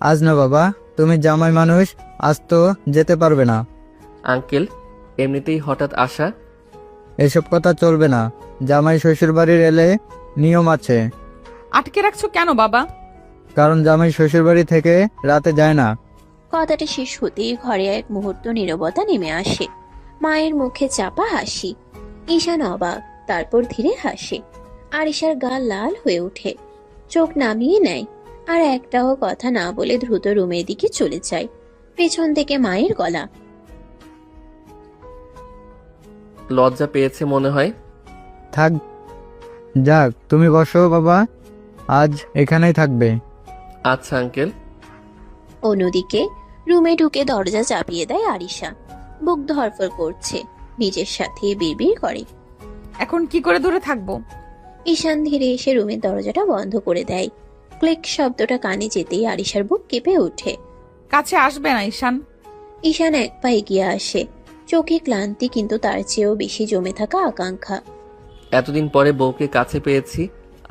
আজ না বাবা, তুমি জামাই মানুষ, আজ তো যেতে পারবে না। আঙ্কেল, এমনিতেই হঠাৎ আসা। এসব কথা চলবে না। জামাই শ্বশুর বাড়ির এলে নিয়ম আছে। আটকে রাখছো কেন বাবা? কারণ জামাই শ্বশুর বাড়ি থেকে রাতে যায় না। কথাটা শেষ হতেই ঘরে এক মুহূর্ত নীরবতা নেমে আসে। মায়ের মুখে চাপা হাসি। ঈশান অবাক, তারপর ধীরে হাসে। আরিশার গাল লাল হয়ে ওঠে। চোখ নামিয়ে নেয়, আর একটাও কথা না বলে দ্রুত রুমের দিকে চলে যায়। পেছন থেকে মায়ের গলা। লজ্জা পেয়েছে মনে হয়। থাক, যাক, তুমি বসো বাবা, আজ এখানেই থাকবে। আচ্ছা আঙ্কেল। অন্যদিকে রুমে ঢুকে দরজা চাপিয়ে দেয় আরিশা। বুক ধরফর করছে। নিজের সাথে বিড়বিড় করে। এখন কি করে দূরে থাকবো? ঈশান ধীরে এসে রুমের দরজাটা বন্ধ করে দেয়। ক্লিক শব্দটা কানে যেতেই আরিশার বুক কেঁপে ওঠে। কাছে আসবে না ঈশান। ঈশান এক পা এগিয়ে আসে। চোখে ক্লান্তি, কিন্তু তার চেয়েও বেশি জমে থাকা আকাঙ্ক্ষা। এতদিন পরে বউকে কাছে পেয়েছি,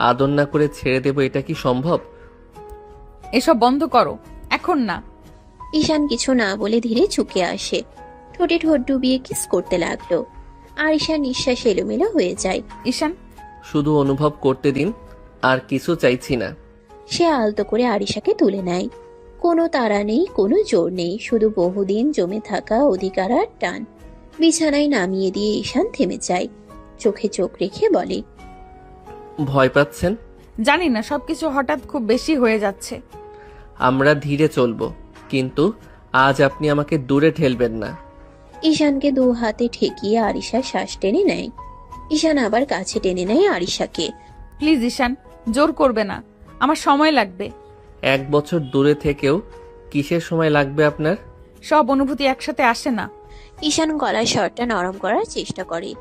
আদর না করে ছেড়ে দেবো, এটা কি সম্ভব? এসব বন্ধ করো, এখন না। ঈশান কিছু না বলে ধীরে ঝুঁকে আসে। ঠোঁটে ঠোঁট ডুবিয়ে কিস করতে লাগলো। আরিশার নিঃশ্বাস এলোমেলো হয়ে যায়। ঈশান, শুধু অনুভব করতে দিন, আর কিছু চাইছি না। সে আলতো করে আরিশাকে তুলে নেয়। কোনো তাড়া নেই, কোনো জোর নেই, শুধু বহুদিন জমে থাকা অধিকার আর টান। বিছানায় নামিয়ে দিয়ে ঈশান থেমে যায়। চোখে চোখ রেখে বলে। ভয় পাচ্ছেন? জানি না, সবকিছু হঠাৎ খুব বেশি হয়ে যাচ্ছে। আমরা ধীরে চলবো, কিন্তু আজ আপনি আমাকে দূরে ঠেলবেন না। ঈশানকে 2 হাতে ঠেকিয়ে আরিশা শ্বাস টেনে নেয়। ঈশান আবার কাছে টেনে নেয় আরিশাকে। প্লিজ ঈশান, জোর করবে না, আমার সময় লাগবে। 1 বছর দূরে থেকেও কিসের সময় লাগবে আপনার? সব অনুভূতি একসাথে আসে না। ঈশান গলার স্বরটা নরম করার চেষ্টা করে,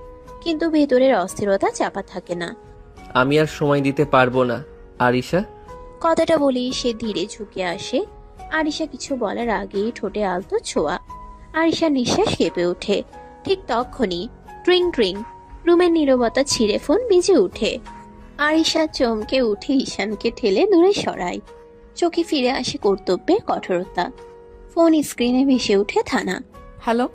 কিন্তু ভেতরের অস্থিরতা চাপা থাকে না। আমি আর সময় দিতে পারবো না আরিশা। কথাটা বলেই সে ধীরে ঝুঁকে আসে। আরিশা কিছু বলার আগেই ঠোঁটে আলতো ছোঁয়া। আরিশার নিঃশ্বাস কেঁপে ওঠে। ঠিক তখনই ট্রিং ট্রিং, রুমের নীরবতা ছিঁড়ে ফোন বেজে ওঠে। আরিশা চমকে উঠে ঈশানকে ঠেলে দূরে সরায়। চোখে ফিরে আসে কর্তব্যের কঠোরতা। ফোন স্ক্রিনে ভেসে ওঠে থানা। হ্যালো,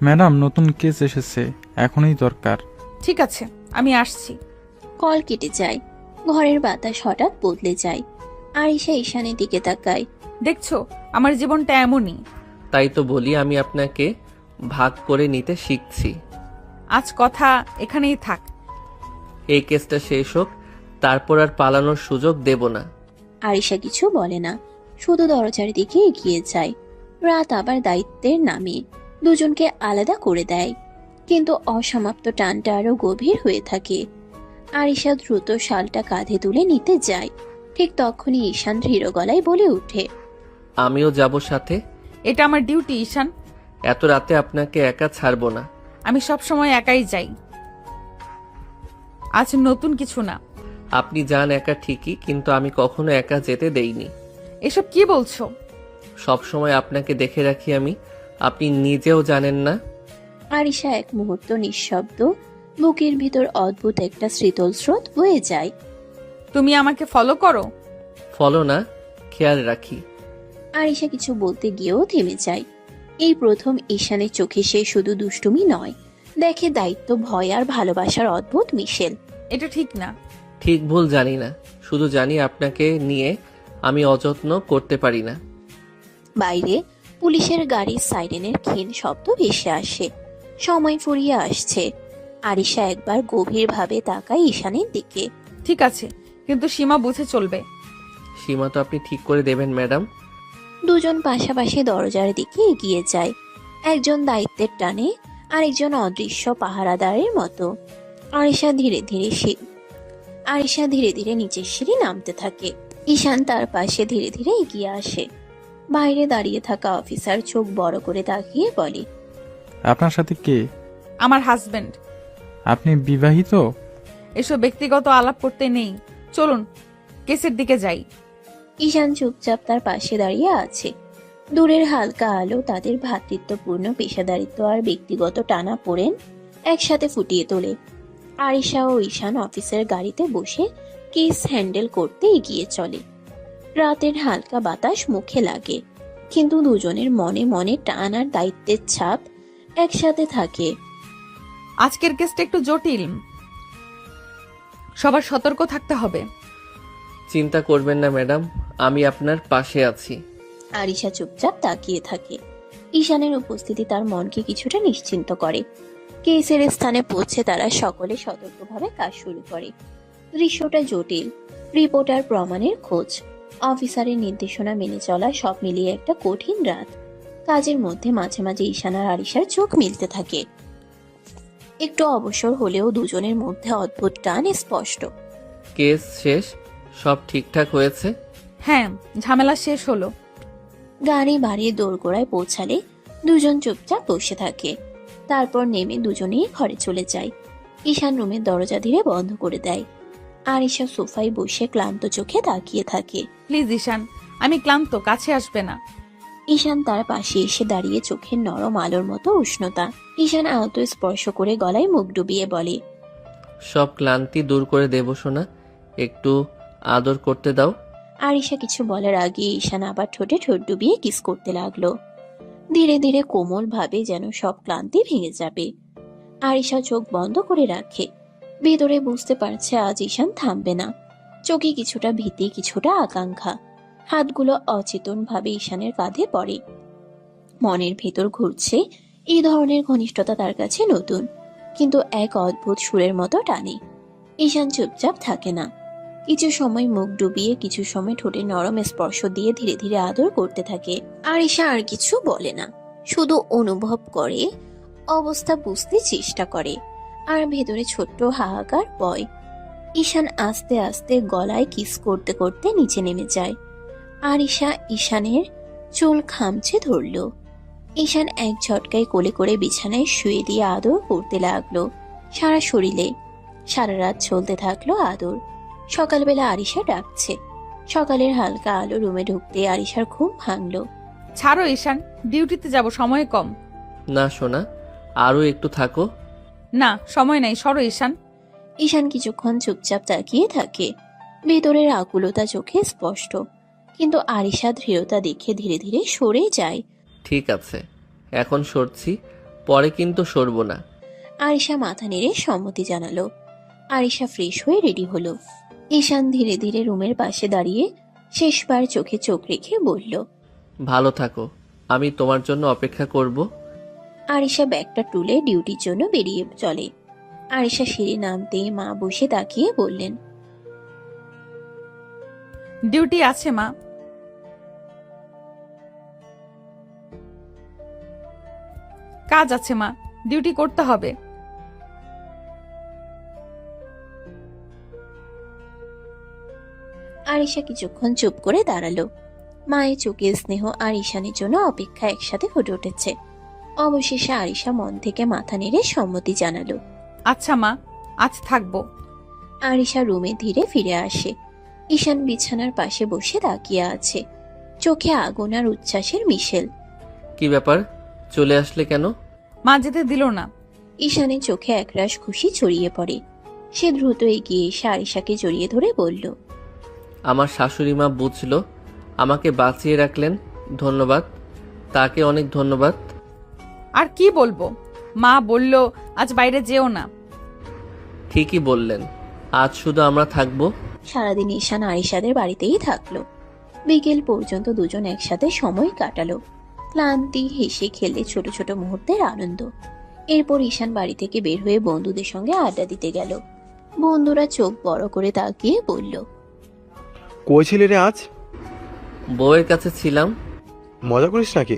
ম্যাডাম নতুন কেস এসেছে, এখনই দরকার। ঠিক আছে, আমি আসছি। কল কেটে যায়। ঘরের বাতাস হঠাৎ বদলে যায়। আরিশা ঈশানের দিকে তাকায়। দেখছো, আমার জীবনটা এমনই। তাই তো বলি আমি আপনাকে ভাগ করে নিতে শিখছি। আজ কথা এখানেই থাক। এই কেসটা শেষ হোক, তারপর আর পালানোর সুযোগ দেব না। আরিশা কিছু বলে না, শুধু দরজার দিকে এগিয়ে যায়। রাত আবার দায়িত্বের নামে দুজনকে আলাদা করে দেয়, কিন্তু অসমাপ্ত টানটা আরো গভীর হয়ে থাকে। আরিশা দ্রুত শালটা কাঁধে তুলে নিতে যায়। ঠিক তখনই ঈশান দৃঢ় গলায় বলে ওঠে, আমিও যাব সাথে। এটা আমার ডিউটি ঈশান। এত রাতে আপনাকে একা ছাড়বো না। আমি সব সময় একাই যাই, আজ নতুন কিছু না। আপনি যান একা ঠিকই, কিন্তু আমি কখনো একা যেতে দেইনি। এসব কি বলছো? সব সময় আপনাকে দেখে রাখি আমি, আপনি নিজেও জানেন না। আরিশা এক মুহূর্ত নিঃশব্দ। বুকের ভিতর অদ্ভুত একটা শীতল স্রোত বয়ে যায়। তুমি আমাকে ফলো করো? ফলো না, খেয়াল রাখি। আরিশা কিছু বলতে গিয়েও থেমে যায়। এই প্রথম ঈশানের চোখে সে শুধু দুষ্টুমি নয়, দেখে দায়িত্ব, ভয় আর ভালোবাসার অদ্ভুত মিশেল। এটা ঠিক না। ঠিক ভুল জানি না, শুধু জানি আপনাকে নিয়ে আমি অযত্ন করতে পারি না। বাইরে পুলিশের গাড়ির সাইরেনের ক্ষীণ শব্দ ভেসে আসে। সময় ফুরিয়ে আসছে। আরিশা একবার গভীরভাবে তাকায় ঈশানের দিকে। ঠিক আছে, কিন্তু সীমা বুঝে চলবে। সীমা তো আপনি ঠিক করে দেবেন ম্যাডাম। দুজন পাশাপাশি দরজার দিকে এগিয়ে যায়, একজন দায়িত্বের টানে, আরেকজন অদৃশ্য পাহারাদারের মতো। আরিশা ধীরে ধীরে নিচের সিঁড়ি নামতে থাকে। ঈশান তার পাশে ধীরে ধীরে এগিয়ে আসে। বাইরে দাঁড়িয়ে থাকা অফিসার চোখ বড় করে তাকিয়ে বলে, আপনার সাথে কে? আমার হাজবেন্ড। আপনি বিবাহিত? এসব ব্যক্তিগত আলাপ করতে নেই, চলুন কেসের দিকে যাই। ঈশান চুপচাপ তার পাশে দাঁড়িয়ে আছে। দূরের হালকা আলো তাদের ভ্রাতৃত্বপূর্ণ পেশাদারিত্ব আর ব্যক্তিগত টানা পড়েন একসাথে ফুটিয়ে তোলে। আরিশা ও ঈশান অফিসের গাড়িতে বসে কেস হ্যান্ডেল করতে এগিয়ে চলে। রাতের হালকা বাতাস মুখে লাগে, কিন্তু দুজনের মনে মনে টান আর দায়িত্বের ছাপ একসাথে থাকে। আজকের কেসটা একটু জটিল, সবার সতর্ক থাকতে হবে। চিন্তা করবেন না ম্যাডাম, আমি আপনার পাশে আছি। আরিশা চুপচাপ তাকিয়ে থাকে। ঈশানের উপস্থিতি তার মনকে কিছুটা নিশ্চিন্ত করে। কেসের স্থানে পৌঁছে তারা সকলে সতর্কভাবে কাজ শুরু করে। দৃশ্যটা জটিল, রিপোর্টার প্রমাণের খোঁজ, অফিসারের নির্দেশনা মেনে চলা, সব মিলিয়ে একটা কঠিন রাত। কাজের মধ্যে মাঝে মাঝে ঈশান আর আরিশার চোখ মিলতে থাকে। একটু অবসর হলেও দুজনের মধ্যে অদ্ভুত টান স্পষ্ট। কেস শেষ, সব ঠিকঠাক হয়েছে। হ্যাঁ, ঝামেলা শেষ হলো। গাড়ি বাড়িয়ে দোরগোড়ায় পৌঁছালে দুজন চুপচাপ বসে থাকে। তারপর নেমে দুজনেই ঘরে চলে যায়। ঈশান রুমের দরজা ধীরে বন্ধ করে দেয়। আরিশা সোফায় বসে ক্লান্ত চোখে তাকিয়ে থাকে। প্লিজ ঈশান, আমি ক্লান্ত, কাছে আসবে না। ঈশান তার পাশে এসে দাঁড়িয়ে, চোখের নরম আলোর মতো উষ্ণতা। ঈশান আহত স্পর্শ করে গলায় মুখ ডুবিয়ে বলে, সব ক্লান্তি দূর করে দেব সোনা, একটু আদর করতে দাও। আরিশা কিছু বলার আগে ঈশান আবার ঠোঁটে ঠোঁট ডুবিয়ে কিস করতে লাগলো। ধীরে ধীরে কোমল ভাবে, যেন সব ক্লান্তি ভেঙে যাবে। আরিশা চোখ বন্ধ করে রাখে। ভেতরে বুঝতে পারছে আজ ঈশান থামবে না। চোখে কিছুটা ভীতি, কিছুটা আকাঙ্ক্ষা। হাতগুলো অচেতন ভাবে ঈশানের কাঁধে পড়ে। মনের ভেতর ঘুরছে, এই ধরনের ঘনিষ্ঠতা তার কাছে নতুন, কিন্তু এক অদ্ভুত সুরের মতো টানে। ঈশান চুপচাপ থাকে না। কিছু সময় মুখ ডুবিয়ে, কিছু সময় ঠোঁটে নরম স্পর্শ দিয়ে ধীরে ধীরে আদর করতে থাকে। আরিশা আর কিছু বলে না, শুধু অনুভব করে, অবস্থা বুঝতে চেষ্টা করে, আর ভেতরে ছোট্ট হাহাকার বয়। ঈশান আস্তে আস্তে গলায় কিস করতে করতে নিচে নেমে যায়। আরিশা ঈশানের চুল খামচে ধরল। ঈশান এক ঝটকায় কোলে করে বিছানায় শুয়ে দিয়ে আদর করতে লাগলো সারা শরীরে। সারা রাত চলতে থাকলো আদর। সকালবেলা আরিশা ডাকছে। সকালের হালকা আলো রুমে ঢুকতে আরিশার ঘুম ভাঙলো। ছাড়ো ঈশান, ডিউটিতে যাব, সময় কম। না সোনা, আরও একটু থাকো। না, সময় নাই, সরো ঈশান। ঈশান কিছুক্ষণ চুপচাপ তাকিয়ে থাকে। ভেতরের আকুলতা চোখে স্পষ্ট, কিন্তু আরিশা দৃঢ়তা দেখে ধীরে ধীরে সরে যায়। ঠিক আছে, এখন সরছি, পরে কিন্তু সরবো না। আরিশা মাথা নেড়ে সম্মতি জানালো। আরিশা ফ্রেশ হয়ে রেডি হলো। ঈশান ধীরে ধীরে রুমের পাশে দাঁড়িয়ে শেষবার চোখে চোখ রেখে বলল, ভালো থাকো, আমি তোমার জন্য অপেক্ষা করব। আরিশা ব্যাগটা তুলে ডিউটির জন্য বেরিয়ে চলে। আরিশা সিঁড়ি নামতেই মা বসে তাকিয়ে বললেন, ডিউটি আছে মা। কাজ আছে মা, ডিউটি করতে হবে। আরিশা কিছুক্ষণ চুপ করে দাঁড়ালো। মায়ের চোখে স্নেহ আর ঈশানের জন্য অপেক্ষা একসাথে ফুটে উঠেছে। অবশেষে আরিশা মন থেকে মাথা নেড়ে সম্মতি জানালো। আচ্ছা মা, আজ থাকবো। আরিশা রুমে ধীরে ফিরে আসে। ঈশান বিছানার পাশে বসে তাকিয়ে আছে, চোখে আগুন আর উচ্ছ্বাসের মিশেল। কি ব্যাপার, চলে আসলে কেন? মা যেতে দিল না। ঈশানের চোখে একরাশ খুশি ছড়িয়ে পড়ে। সে দ্রুত এগিয়ে এসে আরিশাকে জড়িয়ে ধরে বলল, আমার শাশুড়ি মা বুঝলো, আমাকে বাঁচিয়ে রাখলেন, ধন্যবাদ, তাকে অনেক ধন্যবাদ। আর কি বলবো, মা বলল আজ বাইরে যেও না। ঠিকই বললেন, আজ শুধু আমরা থাকবো। সারাদিন ঈশান আরিশাদের বাড়িতেই থাকলো। বিকেল পর্যন্ত দুজন একসাথে সময় কাটালো। ক্লান্তি, হেসে খেলে ছোট ছোট মুহূর্তের আনন্দ। এরপর ঈশান বাড়ি থেকে বের হয়ে বন্ধুদের সঙ্গে আড্ডা দিতে গেল। বন্ধুরা চোখ বড় করে তাকিয়ে বলল, কই ছিলি রে আজ? বউয়ের কাছে ছিলাম। মজা করিস নাকি?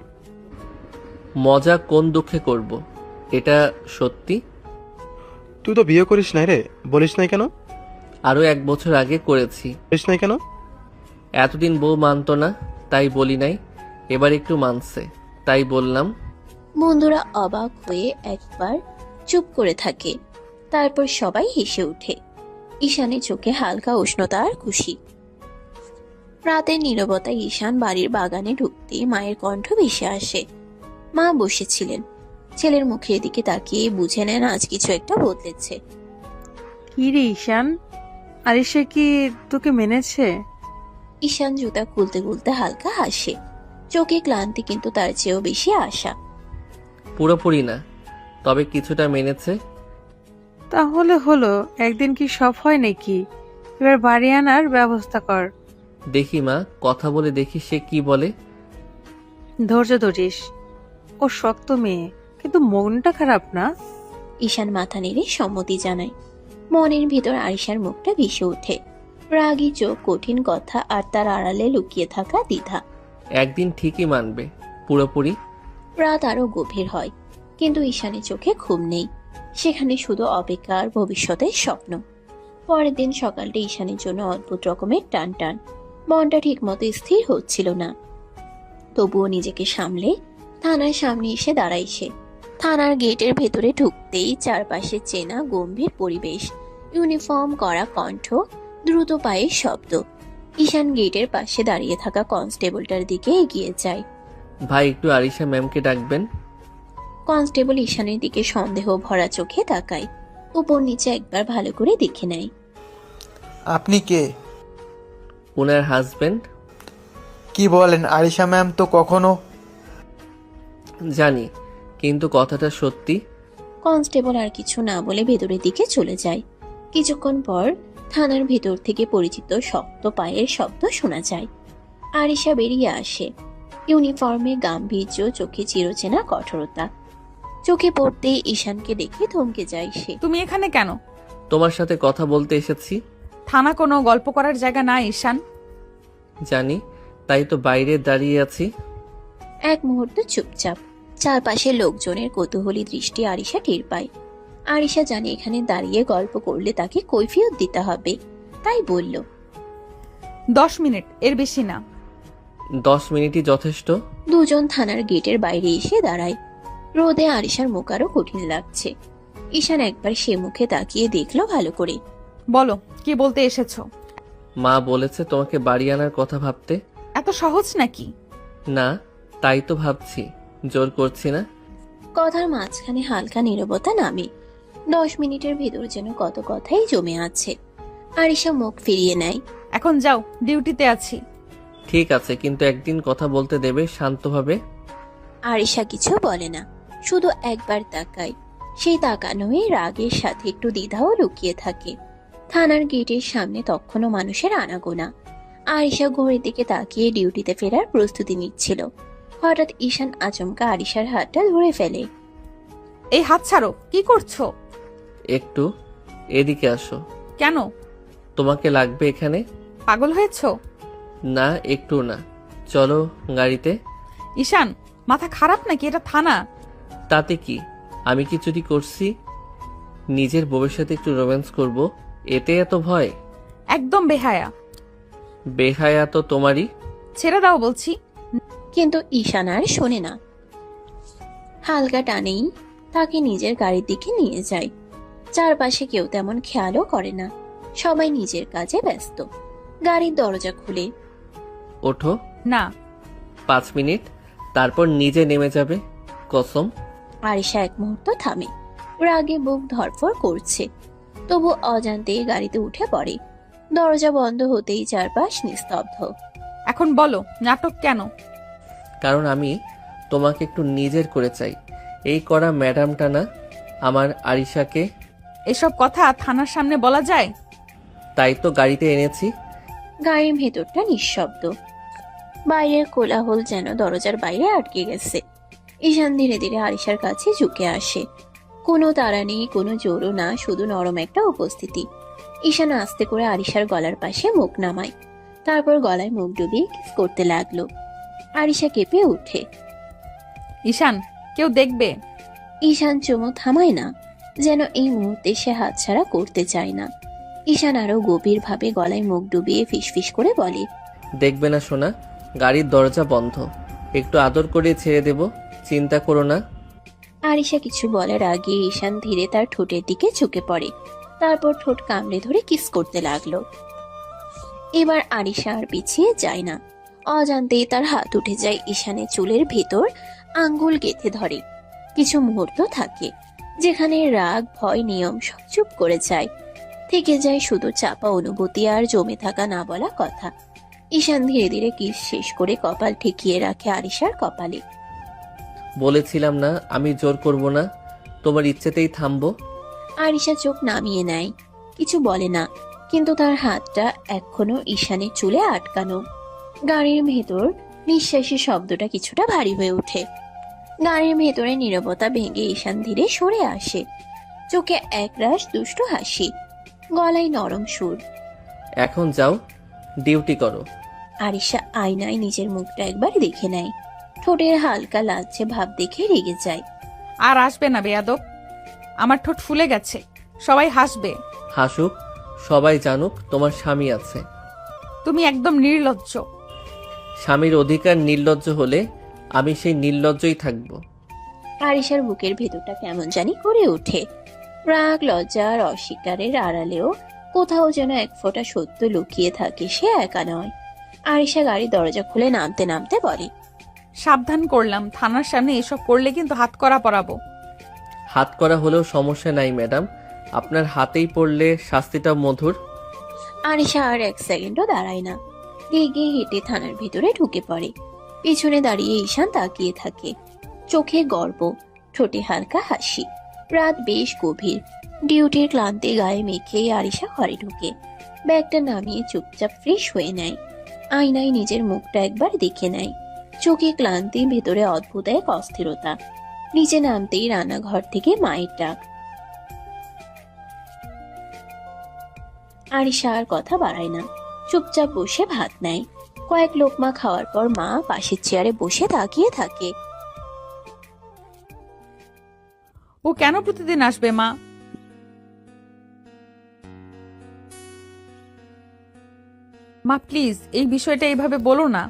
মজা কোন দুঃখে করব, এটা সত্যি। তুই তো বিয়ে করিস নাই রে, বলিস নাই কেন? আরও 1 বছর আগে করেছি। বলিস নাই কেন? এতদিন বউ মানতো না, তাই বলি নাই, এবার একটু মানছে, তাই বললাম। বন্ধুরা অবাক হয়ে একবার চুপ করে থাকে। তারপর সবাই হেসে ওঠে। ঈশানের চোখে হালকা উষ্ণতা আর খুশি। রাতের নীরবতায় ঈশান বাড়ির বাগানে ঢুকতে মায়ের কণ্ঠ ভেসে আসে। মা বসেছিলেন, ছেলের মুখের দিকে তাকিয়ে বুঝে নেন আজ কিছু একটা বদলেছে। কি রে ঈশান, আরিশা কি তোকে মেনেছে? ঈশান জুতা খুলতে খুলতে হালকা হাসে, চোখে ক্লান্তি কিন্তু তার চেয়েও বেশি আশা। পুরোপুরি না, তবে কিছুটা মেনেছে। তাহলে হলো, একদিন কি সব হয় নাকি? এবার বাড়ি আনার ব্যবস্থা কর। দেখি মা, কথা বলে দেখি সে কি বলে। ধৈর্য ধরিস, ও শক্ত মেয়ে, কিন্তু মনটা খারাপ না। ঈশান মাথা নেড়ে সম্মতি জানায়। মনের ভিতর আরিশার মুখটা ভেসে ওঠে, রাগী চোখ, কঠিন কথা আর তার আড়ালে লুকিয়ে থাকা দ্বিধা। একদিন ঠিকই মানবে, পুরোপুরি। রাত আরো গভীর হয়, কিন্তু ঈশানের চোখে ঘুম নেই। সেখানে শুধু অপেক্ষা আর ভবিষ্যতের স্বপ্ন। পরের দিন সকালটা ঈশানের জন্য অদ্ভুত রকমের টান টান। মনটা ঠিক মতো স্থির হচ্ছিল না। তবুও নিজেকে সামলে থানার সামনে এসে দাঁড়ায় সে। থানার গেটের ভেতরে ঢুকতেই চারপাশে চেনা গম্ভীর পরিবেশ, ইউনিফর্ম করা কণ্ঠ, দ্রুত পায়ের শব্দ। ঈশান গেটের পাশে দাঁড়িয়ে থাকা কনস্টেবলটার দিকে এগিয়ে যায়। ভাই, একটু আরিশা ম্যামকে ডাকবেন। কনস্টেবল ঈশানের দিকে সন্দেহ ভরা চোখে তাকায়, উপর নিচে একবার ভালো করে দেখে নেয়। আপনি কে? ওনার হাজবেন্ড। কি বলেন? আরিশা ম্যাম তো কখনো। জানি, কিন্তু কথাটা সত্যি। কনস্টেবল আর কিছু না বলে ভেতরের দিকে চলে যায়। কিছুক্ষণ পর থানার ভেতর থেকে পরিচিত শক্ত পায়ের শব্দ শোনা যায়। আরিশা বেরিয়ে আসে, ইউনিফর্মে গাম্ভীর্য, চোখে চিরচেনা কঠোরতা। চোখে পড়তেই ঈশানকে দেখে থমকে যায় সে। তুমি এখানে কেন? তোমার সাথে কথা বলতে এসেছি। থানা কোনো গল্প করার জায়গা না ঈশান। জানি, তাই তো বাইরে দাঁড়িয়ে আছি। এক মুহূর্ত চুপচাপ। চারপাশে লোকজনের কৌতূহলী দৃষ্টি আরিশা টের পায়। আরিশা জানে এখানে দাঁড়িয়ে গল্প করলে তাকে কৈফিয়ত দিতে হবে, তাই বলল, 10 মিনিট, এর বেশি না। 10 মিনিটই যথেষ্ট। দুজন থানার গেটের বাইরে এসে দাঁড়ায়। রোদে আরিশার মুখ আরো কঠিন লাগছে। ঈশান একবার সে মুখে তাকিয়ে দেখলো ভালো করে। বলো, কি বলতে এসেছো? মা বলেছে তোমাকে বাড়ি আনার কথা ভাবতে। এত সহজ নাকি? না, তাই তো ভাবছি, জোর করছি না। কথার মাঝখানে হালকা নীরবতা নামে। 10 মিনিটের ভেতর যেন কত কথাই জমে আছে। আরিশা মুখ ফিরিয়ে নেয়। এখন যাও, ডিউটিতে আছি। ঠিক আছে, কিন্তু একদিন কথা বলতে দেবে শান্তভাবে। আরিশা কিছু বলে না, শুধু একবার তাকায়। সেই তাকানোয় রাগের সাথে একটু দ্বিধাও লুকিয়ে থাকে। থানার গেটের সামনে তখনও মানুষের আনাগোনা। আরিশা ঘড়ির দিকে তাকিয়ে ডিউটিতে ফেরার প্রস্তুতি নিচ্ছিল। হঠাৎ ঈশান আচমকা আরিশার হাতটা ধরে ফেলে। এই হাত ছাড়ো, কি করছো? একটু এদিকে আসো। কেন? তোমাকে লাগবে এখানে। পাগল হয়েছো? না, একটু না। চলো গাড়িতে। ঈশান, মাথা খারাপ নাকি? এটা থানা। তাতে কি, আমি কি চুরি করছি? নিজের বউয়ের সাথে একটু রোম্যান্স করব, এতে এত ভয়? একদম বেহায়া। বেহায়া তো তোমারই। ছেড়ে দাও বলছি। কিন্তু ঈশান আর শোনে না। হালকা টানেই তাকে নিজের গাড়ির দিকে নিয়ে যায়। চারপাশে কেউ তেমন খেয়ালও করে না, সবাই নিজের কাজে ব্যস্ত। গাড়ির দরজা খুলে। ওঠো। না। 5 মিনিট, তারপর নিজে নেমে যাবে, কসম। আরিশা এক মুহূর্ত থামে, রাগে বুক ধড়ফড় করছে, তবু অজান্তেই গাড়িতে উঠে পড়ে। দরজা বন্ধ হতেই চারপাশ নিস্তব্ধ। এখন বলো, নাটক কেন? কারণ আমি তোমাকে একটু নিজের করে চাই। এই করা ম্যাডামটা না, আমার আরিশাকে। এসব কথা থানার সামনে বলা যায়? তাই তো গাড়িতে এনেছি। গাড়ির ভেতরটা নিঃশব্দ। বাইরের কোলাহল যেন দরজার বাইরে আটকে গেছে। ঈশান ধীরে ধীরে আরিশার কাছে ঝুঁকে আসে। কোনো তাড়া নেই, কোনো জোরও না, শুধু নরম একটা উপস্থিতি। ঈশান আস্তে করে আরিশার গলার পাশে মুখ নামায়, তারপর গলায় মুখ ডুবিয়ে কিস করতে লাগলো। আরিশা কেঁপে ওঠে। ঈশান, কেউ দেখবে। ঈশান চুমু থামায় না, যেন এই মুহূর্তে সে হাতছাড়া করতে চায় না। ঈশান আরো গভীরভাবে গলায় মুখ ডুবিয়ে ফিসফিস করে বলে, দেখবে না সোনা, গাড়ির দরজা বন্ধ, একটু আদর করে ছেড়ে দেব, চিন্তা করো না। আরিশা কিছু বলার আগে ঈশান ধীরে তার ঠোঁটের দিকে ঝুঁকে পড়ে, তারপর ঠোঁট কামড়ে ধরে কিস করতে লাগলো। এবার আরিশা আর পিছিয়ে যায় না। অজান্তেই তার হাত উঠে যায় ঈশানের চুলের ভেতর, আঙ্গুল গেঁথে ধরে। কিছু মুহূর্ত থাকে যেখানে রাগ, ভয়, নিয়ম সব চুপ করে যায়। থেকে যায় শুধু চাপা অনুভূতি আর জমে থাকা না বলা কথা। ঈশান ধীরে ধীরে কিস শেষ করে কপাল ঠেকিয়ে রাখে আরিশার কপালে। বলেছিলাম না আমি জোর করব না, তোমার ইচ্ছেতেই থামবো। আরিশা চোখ নামিয়ে নেয়, কিছু বলে না, কিন্তু তার হাতটা এখনো ঈশানের চুলে আটকানো। গাড়ির ভেতর নিঃশ্বাসের শব্দটা কিছুটা ভারী হয়ে ওঠে। গাড়ির ভেতরে নীরবতা ভেঙে ঈশান ধীরে সরে আসে, চোখে একরাশ দুষ্ট হাসি, গলায় নরম সুর। এখন যাও, ডিউটি করো। আরিশা আয়নায় নিজের মুখটা একবার দেখে নেয়, ঠোঁটের হালকা লালচে ভাব দেখে রেগে যায়। আর আসবে না বেয়াদব, আমার ঠোঁট ফুলে গেছে, সবাই হাসবে। হাসুক, সবাই জানুক তোমার স্বামী আছে। তুমি একদম নির্লজ্জ। স্বামীর অধিকার নির্লজ্জ হলে আমি সেই নির্লজ্জই থাকবো। আরিশার বুকের ভেতরটা কেমন জানি করে ওঠে। রাগ, লজ্জা আর অস্বীকারের আড়ালেও কোথাও যেন এক ফোঁটা সত্য লুকিয়ে থাকে, সে একা নয়। আরিশা গাড়ির দরজা খুলে নামতে নামতে বলে, সাবধান করলাম, থানার সামনে এসব করলে কিন্তু হাত করা পরাবো। হাত করা হলেও সমস্যা নাই ম্যাডাম, আপনার হাতেই পড়লে শাস্তিটা মধুর। আরিশা আর এক সেকেন্ডও দাঁড়ায় না, গিয়ে হেঁটে থানার ভিতরে ঢুকে পড়ে। পিছনে দাঁড়িয়ে ঈশান তাকিয়ে থাকে, চোখে গর্ব, ঠোঁটে হালকা হাসি। রাত বেশ গভীর, ডিউটির ক্লান্তি গায়ে মেখে আরিশা ঘরে ঢুকে ব্যাগটা নামিয়ে চুপচাপ ফ্রেশ হয়ে নেয়। আয়নায় নিজের মুখটা একবার দেখে নেয়, চোখে ক্লান্তি, ভেতরে অদ্ভুত এক অস্থিরতা। নিচে নামতেই রান্নাঘর থেকে মায়ের ডাক। আরিশা আর কথা বাড়ায় না, চুপচাপ বসে ভাত নেয়। কয়েক লোকমা খাওয়ার পর মা পাশের চেয়ারে বসে তাকিয়ে থাকে। ও কেন প্রতিদিন আসবে মা? মা প্লিজ এই বিষয়টা এইভাবে বলো না।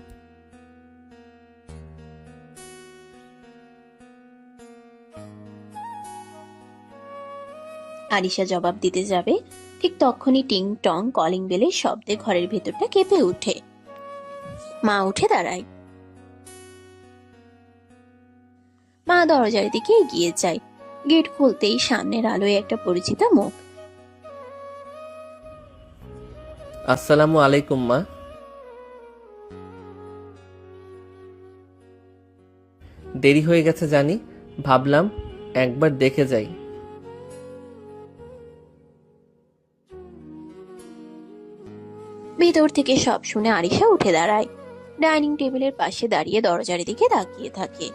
আরিশা জবাব দিতে যাবে, ঠিক তখনই টিং টং কলিং বেলের শব্দে ঘরের ভেতরটা কেঁপে ওঠে। মা উঠে দাঁড়ায়। মা দরজার দিকে এগিয়ে যায়। গেট খুলতেই সামনের আলোয় একটা পরিচিত মুখ। আসসালামু আলাইকুম মা। দেরি হয়ে গেছে জানি, ভাবলাম একবার দেখে যাই। ভেতর থেকে সব শুনে আরিশা উঠে দাঁড়ায়। ডাইনিং টেবিলের পাশে দাঁড়িয়ে দরজার দিকে তাকিয়ে থাকে।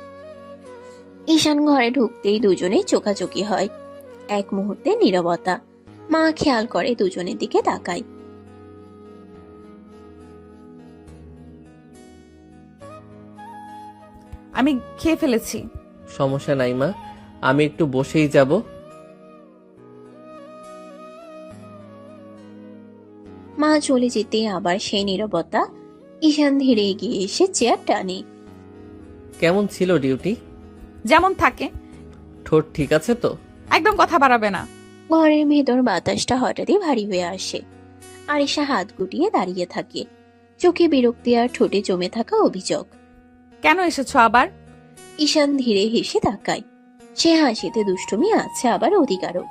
ঈশান ঘরে ঢুকতেই দুজনেই চোখাচোখি হয়। এক মুহূর্তে নীরবতা। মা খেয়াল করে দুজনের দিকে তাকায়। আমি খেয়ে ফেলেছি। সমস্যা নাই মা, আমি একটু বসেই যাব। মা চলে যেতে আবার সেই নীরবতা। ঈশান ধীরে এগিয়ে এসে চেয়ার টানে। কেমন ছিল ডিউটি? যেমন থাকে। ঠোঁট ঠিক আছে তো? একদম কথা বাড়াবে না। ঘরের ভেতর বাতাসটা হঠাৎই ভারী হয়ে আসে। আরিশা হাত গুটিয়ে দাঁড়িয়ে থাকে, চোখে বিরক্তি আর ঠোঁটে জমে থাকা অভিযোগ। কেন এসেছো আবার? ঈশান ধীরে হেসে তাকায়। সে হাসিতে দুষ্টুমি আছে, আবার অধিকারও।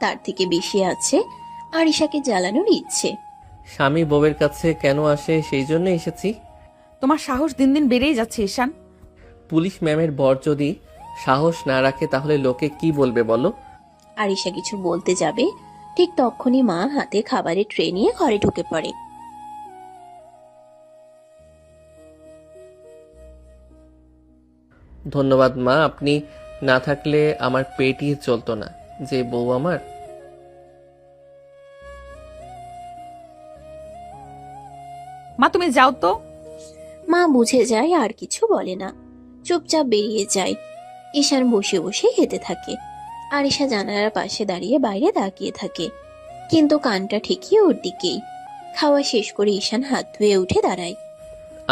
তার থেকে বেশি আছে আরিশাকে জ্বালানোর ইচ্ছে। স্বামী বউয়ের কাছে কেন আসে সেই জন্য এসেছি। তোমার সাহস দিন দিন বেড়েই যাচ্ছে ঈশান। পুলিশ ম্যামের বর যদি সাহস না রাখে তাহলে লোকে কি বলবে বলো? আরিশা কিছু বলতে যাবে, ঠিক তখনই মা হাতে খাবারের ট্রে নিয়ে ঘরে ঢুকে পড়ে। ধন্যবাদ মা, আপনি না থাকলে আমার পেটই চলতো না। যে বউ আমার। মা তুমি যাও তো। মা বুঝে যায় আর কিছু বলে না, চুপচাপ বেরিয়ে যায়। ঈশান বসে বসে হেঁটে থাকে। আরিশা জানালার পাশে দাঁড়িয়ে বাইরে তাকিয়ে থাকে, কিন্তু কানটা ঠিকই ওর দিকেই। খাওয়া শেষ করে ঈশান হাত ধুয়ে উঠে দাঁড়ায়।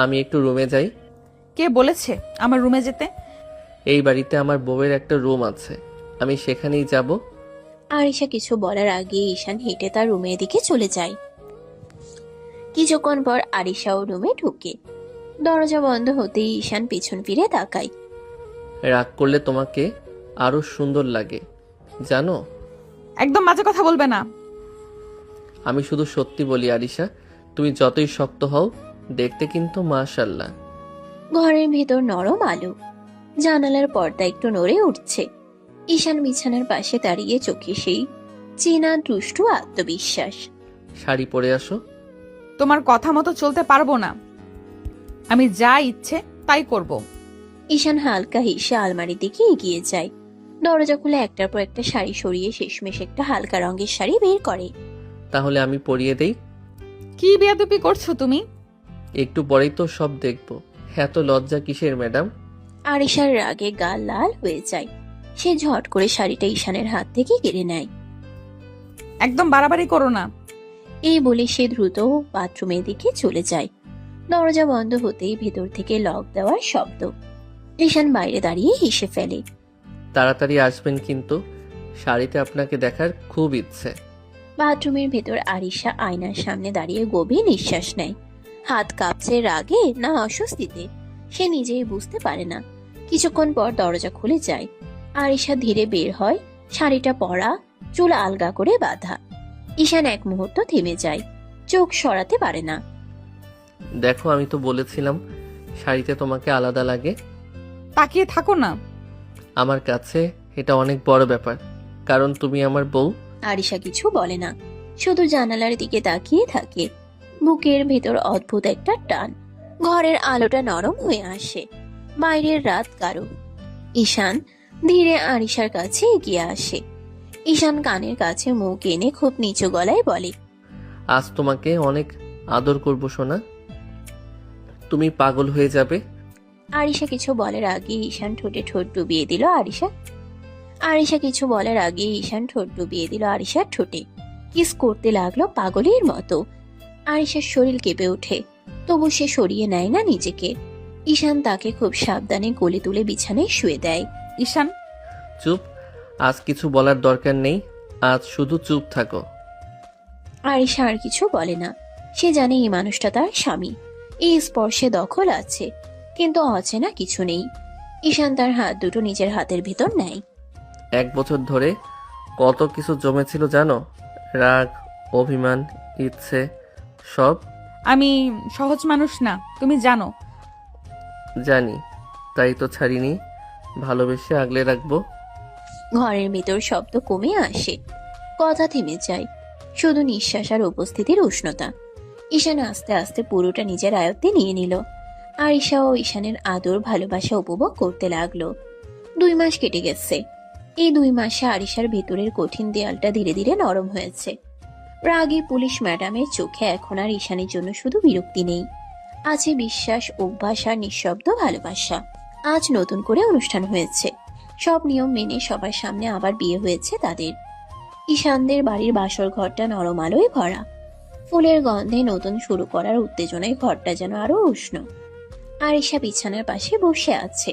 আমি একটু রুমে যাই। কে বলেছে আমার রুমে যেতে? এই বাড়িতে আমার বউয়ের একটা রুম আছে, আমি সেখানেই যাব। আরিশা কিছু বলার আগে ঈশান হেঁটে তার রুমের দিকে চলে যায়। কিছুক্ষণ পর আরিশাও রুমে ঢুকে। দরজা বন্ধ হতেই ঈশান পিছন ফিরে তাকায়। রাগ করলে তোমাকে আরো সুন্দর লাগে জানো। একদম বাজে কথা বলবে না। আমি শুধু সত্যি বলি আরিশা, তুমি যতই শক্ত হও দেখতে কিন্তু মাশাআল্লাহ। ঘরের ভেতর নরম আলো, জানালার পর্দা একটু নড়ে উঠছে। ঈশান বিছানার পাশে দাঁড়িয়ে, চোখে সেই চেনা দুষ্টু আত্মবিশ্বাস। শাড়ি পরে আসো। তোমার কথা মতো চলতে পারবো না, আমি যা ইচ্ছে তাই করব। ঈশান হালকা হেসে আলমারির দিকে এগিয়ে যায়। দরজা খুলে একটার পর একটা শাড়ি সরিয়ে শেষমেশ একটা হালকা রঙের শাড়ি বের করে। তাহলে আমি পরিয়ে দেই। কি বেয়াদবি করছো তুমি? একটু পরেই তো সব দেখবো। এত লজ্জা কিসের ম্যাডাম? আরিশার রাগে গাল লাল হয়ে যায়। সে ঝট করে শাড়িটা ঈশানের হাত থেকে কেড়ে নেয়। একদম বাড়াবাড়ি করো না। এই বলে সে দ্রুত বাথরুমের দিকে চলে যায়। দরজা বন্ধ হতেই ভেতর থেকে লক দেওয়ার শব্দ। ঈশান বাইরে দাঁড়িয়ে হেসে ফেলে। তাড়াতাড়ি আসবেন কিন্তু, শাড়িতে আপনাকে দেখার খুব ইচ্ছে। বাথরুমের ভেতর আরিশা আয়নার সামনে দাঁড়িয়ে গভীর নিঃশ্বাস নেয়। হাত কাঁপছে রাগে না অস্বস্তিতে, সে নিজেই বুঝতে পারে না। কিছুক্ষণ পর দরজা খুলে যায়। আরিশা ধীরে বের হয়, শাড়িটা পরা, চুল আলগা করে বাঁধা। ঈশান এক মুহূর্ত থেমে যায়, চোখ সরাতে পারে না। দেখো, আমি তো বলেছিলাম শাড়িতে তোমাকে আলাদা লাগে। তাকিয়ে থাকো না। আমার কাছে এটা অনেক বড় ব্যাপার, কারণ তুমি আমার বউ। আরিশা কিছু বলে না, শুধু জানালার দিকে তাকিয়ে থাকে। বুকের ভেতর অদ্ভুত একটা টান। ঘরের আলোটা নরম হয়ে আসে, বাইরের রাত গাঢ়। ঈশান ধীরে আরিশার কাছে এগিয়ে আসে। ঈশান কানের কাছে মুখ এনে খুব নিচু গলায় বলে, আজ তোমাকে অনেক আদর করব সোনা, তুমি পাগল হয়ে যাবে। আরিশা কিছু বলার আগে ঈশান ঠোঁটে ঠোঁট ডুবিয়ে দিল আরিশা কিছু বলার আগে ঈশান ঠোঁট ডুবিয়ে দিল আরিশার ঠোঁটে। কিস করতে লাগলো পাগলের মতো। আরিশার শরীর কেঁপে ওঠে, তবু সে সরিয়ে নেয় না নিজেকে। ঈশান তাকে খুব সাবধানে কোলে তুলে বিছানায় শুয়ে দেয়। ঈশান চুপ, আজ কিছু বলার দরকার নেই, আজ শুধু চুপ থাকো। আরিশা আর কিছু বলে না। সে জানে এই মানুষটা তার স্বামী, এই স্পর্শে দখল আছে, কিন্তু অচেনা কিছু নেই। ঈশান তার হাত দুটো নিজের হাতের ভিতর নেয়। 1 বছর ধরে কত কিছু জমেছিল জানো? রাগ, অভিমান, ইচ্ছে, সব। আমি সহজ মানুষ না, তুমি জানো। জানি, তাই তো ছাড়িনি, ভালোবেসে আগলে রাখবো। ঘরের ভিতর শব্দ কমে আসে, কথা থেমে যায়, শুধু নিঃশ্বাস আর উপস্থিতির উষ্ণতা। ঈশান আস্তে আস্তে পুরোটা নিজের আয়ত্তে নিয়ে নিল। আরিশা ও ঈশানের আদর ভালোবাসা উপভোগ করতে লাগলো। 2 মাস কেটে গেছে। এই 2 মাসে আরিশার ভেতরের কঠিন দেয়ালটা ধীরে ধীরে নরম হয়েছে। রাগী পুলিশ ম্যাডামের চোখে এখন আর ঈশানের জন্য শুধু বিরক্তি নেই, আছে বিশ্বাস, অভ্যাস আর নিঃশব্দ ভালোবাসা। আজ নতুন করে অনুষ্ঠান হয়েছে, সব নিয়ম মেনে সবার সামনে আবার বিয়ে হয়েছে তাদের। ঈশানদের বাড়ির বাসর ঘরটা নরম আলোয় ভরা, ফুলের গন্ধে নতুন শুরু করার উত্তেজনায় ঘরটা যেন আরো উষ্ণ। আরিশা বিছানার পাশে বসে আছে,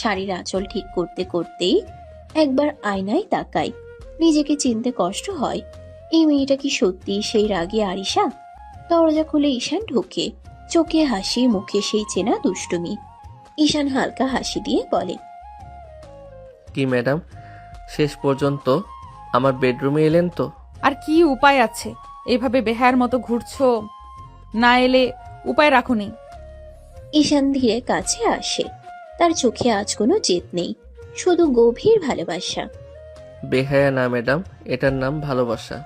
শাড়ির আঁচল ঠিক করতে করতেই একবার আয়নায় তাকায়। নিজেকে চিনতে কষ্ট হয়, এই মেয়েটা কি সত্যি সেই রাগী আরিশা? দরজা খুলে ঈশান ঢোকে, চোখে হাসি, মুখে সেই চেনা দুষ্টুমি। ঈশান হালকা হাসি দিয়ে বলে, কি ম্যাডাম, শেষ পর্যন্ত আমার বেডরুমে এলেন তো? আর কি উপায় আছে, এভাবে বেহায়ার মতো ঘুরছো, না এলে উপায় রাখুনি। ঈশান ধীরে কাছে আসে, তার চোখে আজ কোনো জেদ নেই, শুধু গভীর ভালোবাসা। বেহায়া না ম্যাডাম, এটার নাম ভালোবাসা।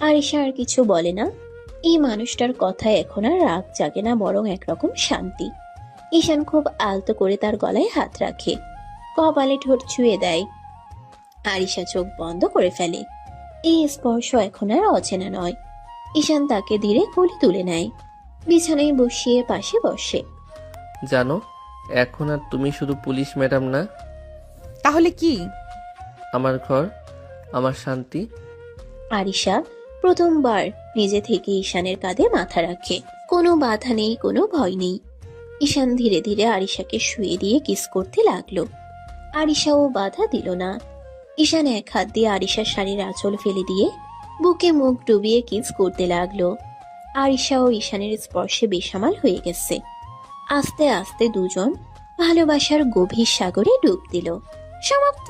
আরিশা আর কিছু বলে না। এই মানুষটার কথায় এখন আর রাগ জাগে না, বরং একরকম শান্তি। ঈশান খুব আলতো করে তার গলায় হাত রাখে, কপালে ঠোঁট ছুঁয়ে দেয়। আরিশা চোখ বন্ধ করে ফেলে। এই স্পর্শ এখন আর অচেনা নয়। ঈশান তাকে ধীরে কোলে তুলে নেয়, বিছানায় বসিয়ে পাশে বসে। জানো, এখন আর তুমি শুধু পুলিশ ম্যাডাম না, তাহলে কি? আমার ঘর, আমার শান্তি। আরিশা প্রথমবার নিজে থেকে ঈশানের কাঁধে মাথা রাখে। কোনো বাধা নেই, কোনো ভয় নেই। ঈশান ধীরে ধীরে আরিশাকে শুয়ে দিয়ে কিস করতে লাগলো। আরিশাও বাধা দিল না। ঈশান এক হাত দিয়ে আরিশার শাড়ির আঁচল ফেলে দিয়ে বুকে মুখ ডুবিয়ে কিস করতে লাগলো। আরিশা ও ঈশানের স্পর্শে বেসামাল হয়ে গেছে। আস্তে আস্তে দুজন ভালোবাসার গভীর সাগরে ডুব দিল। সমাপ্ত।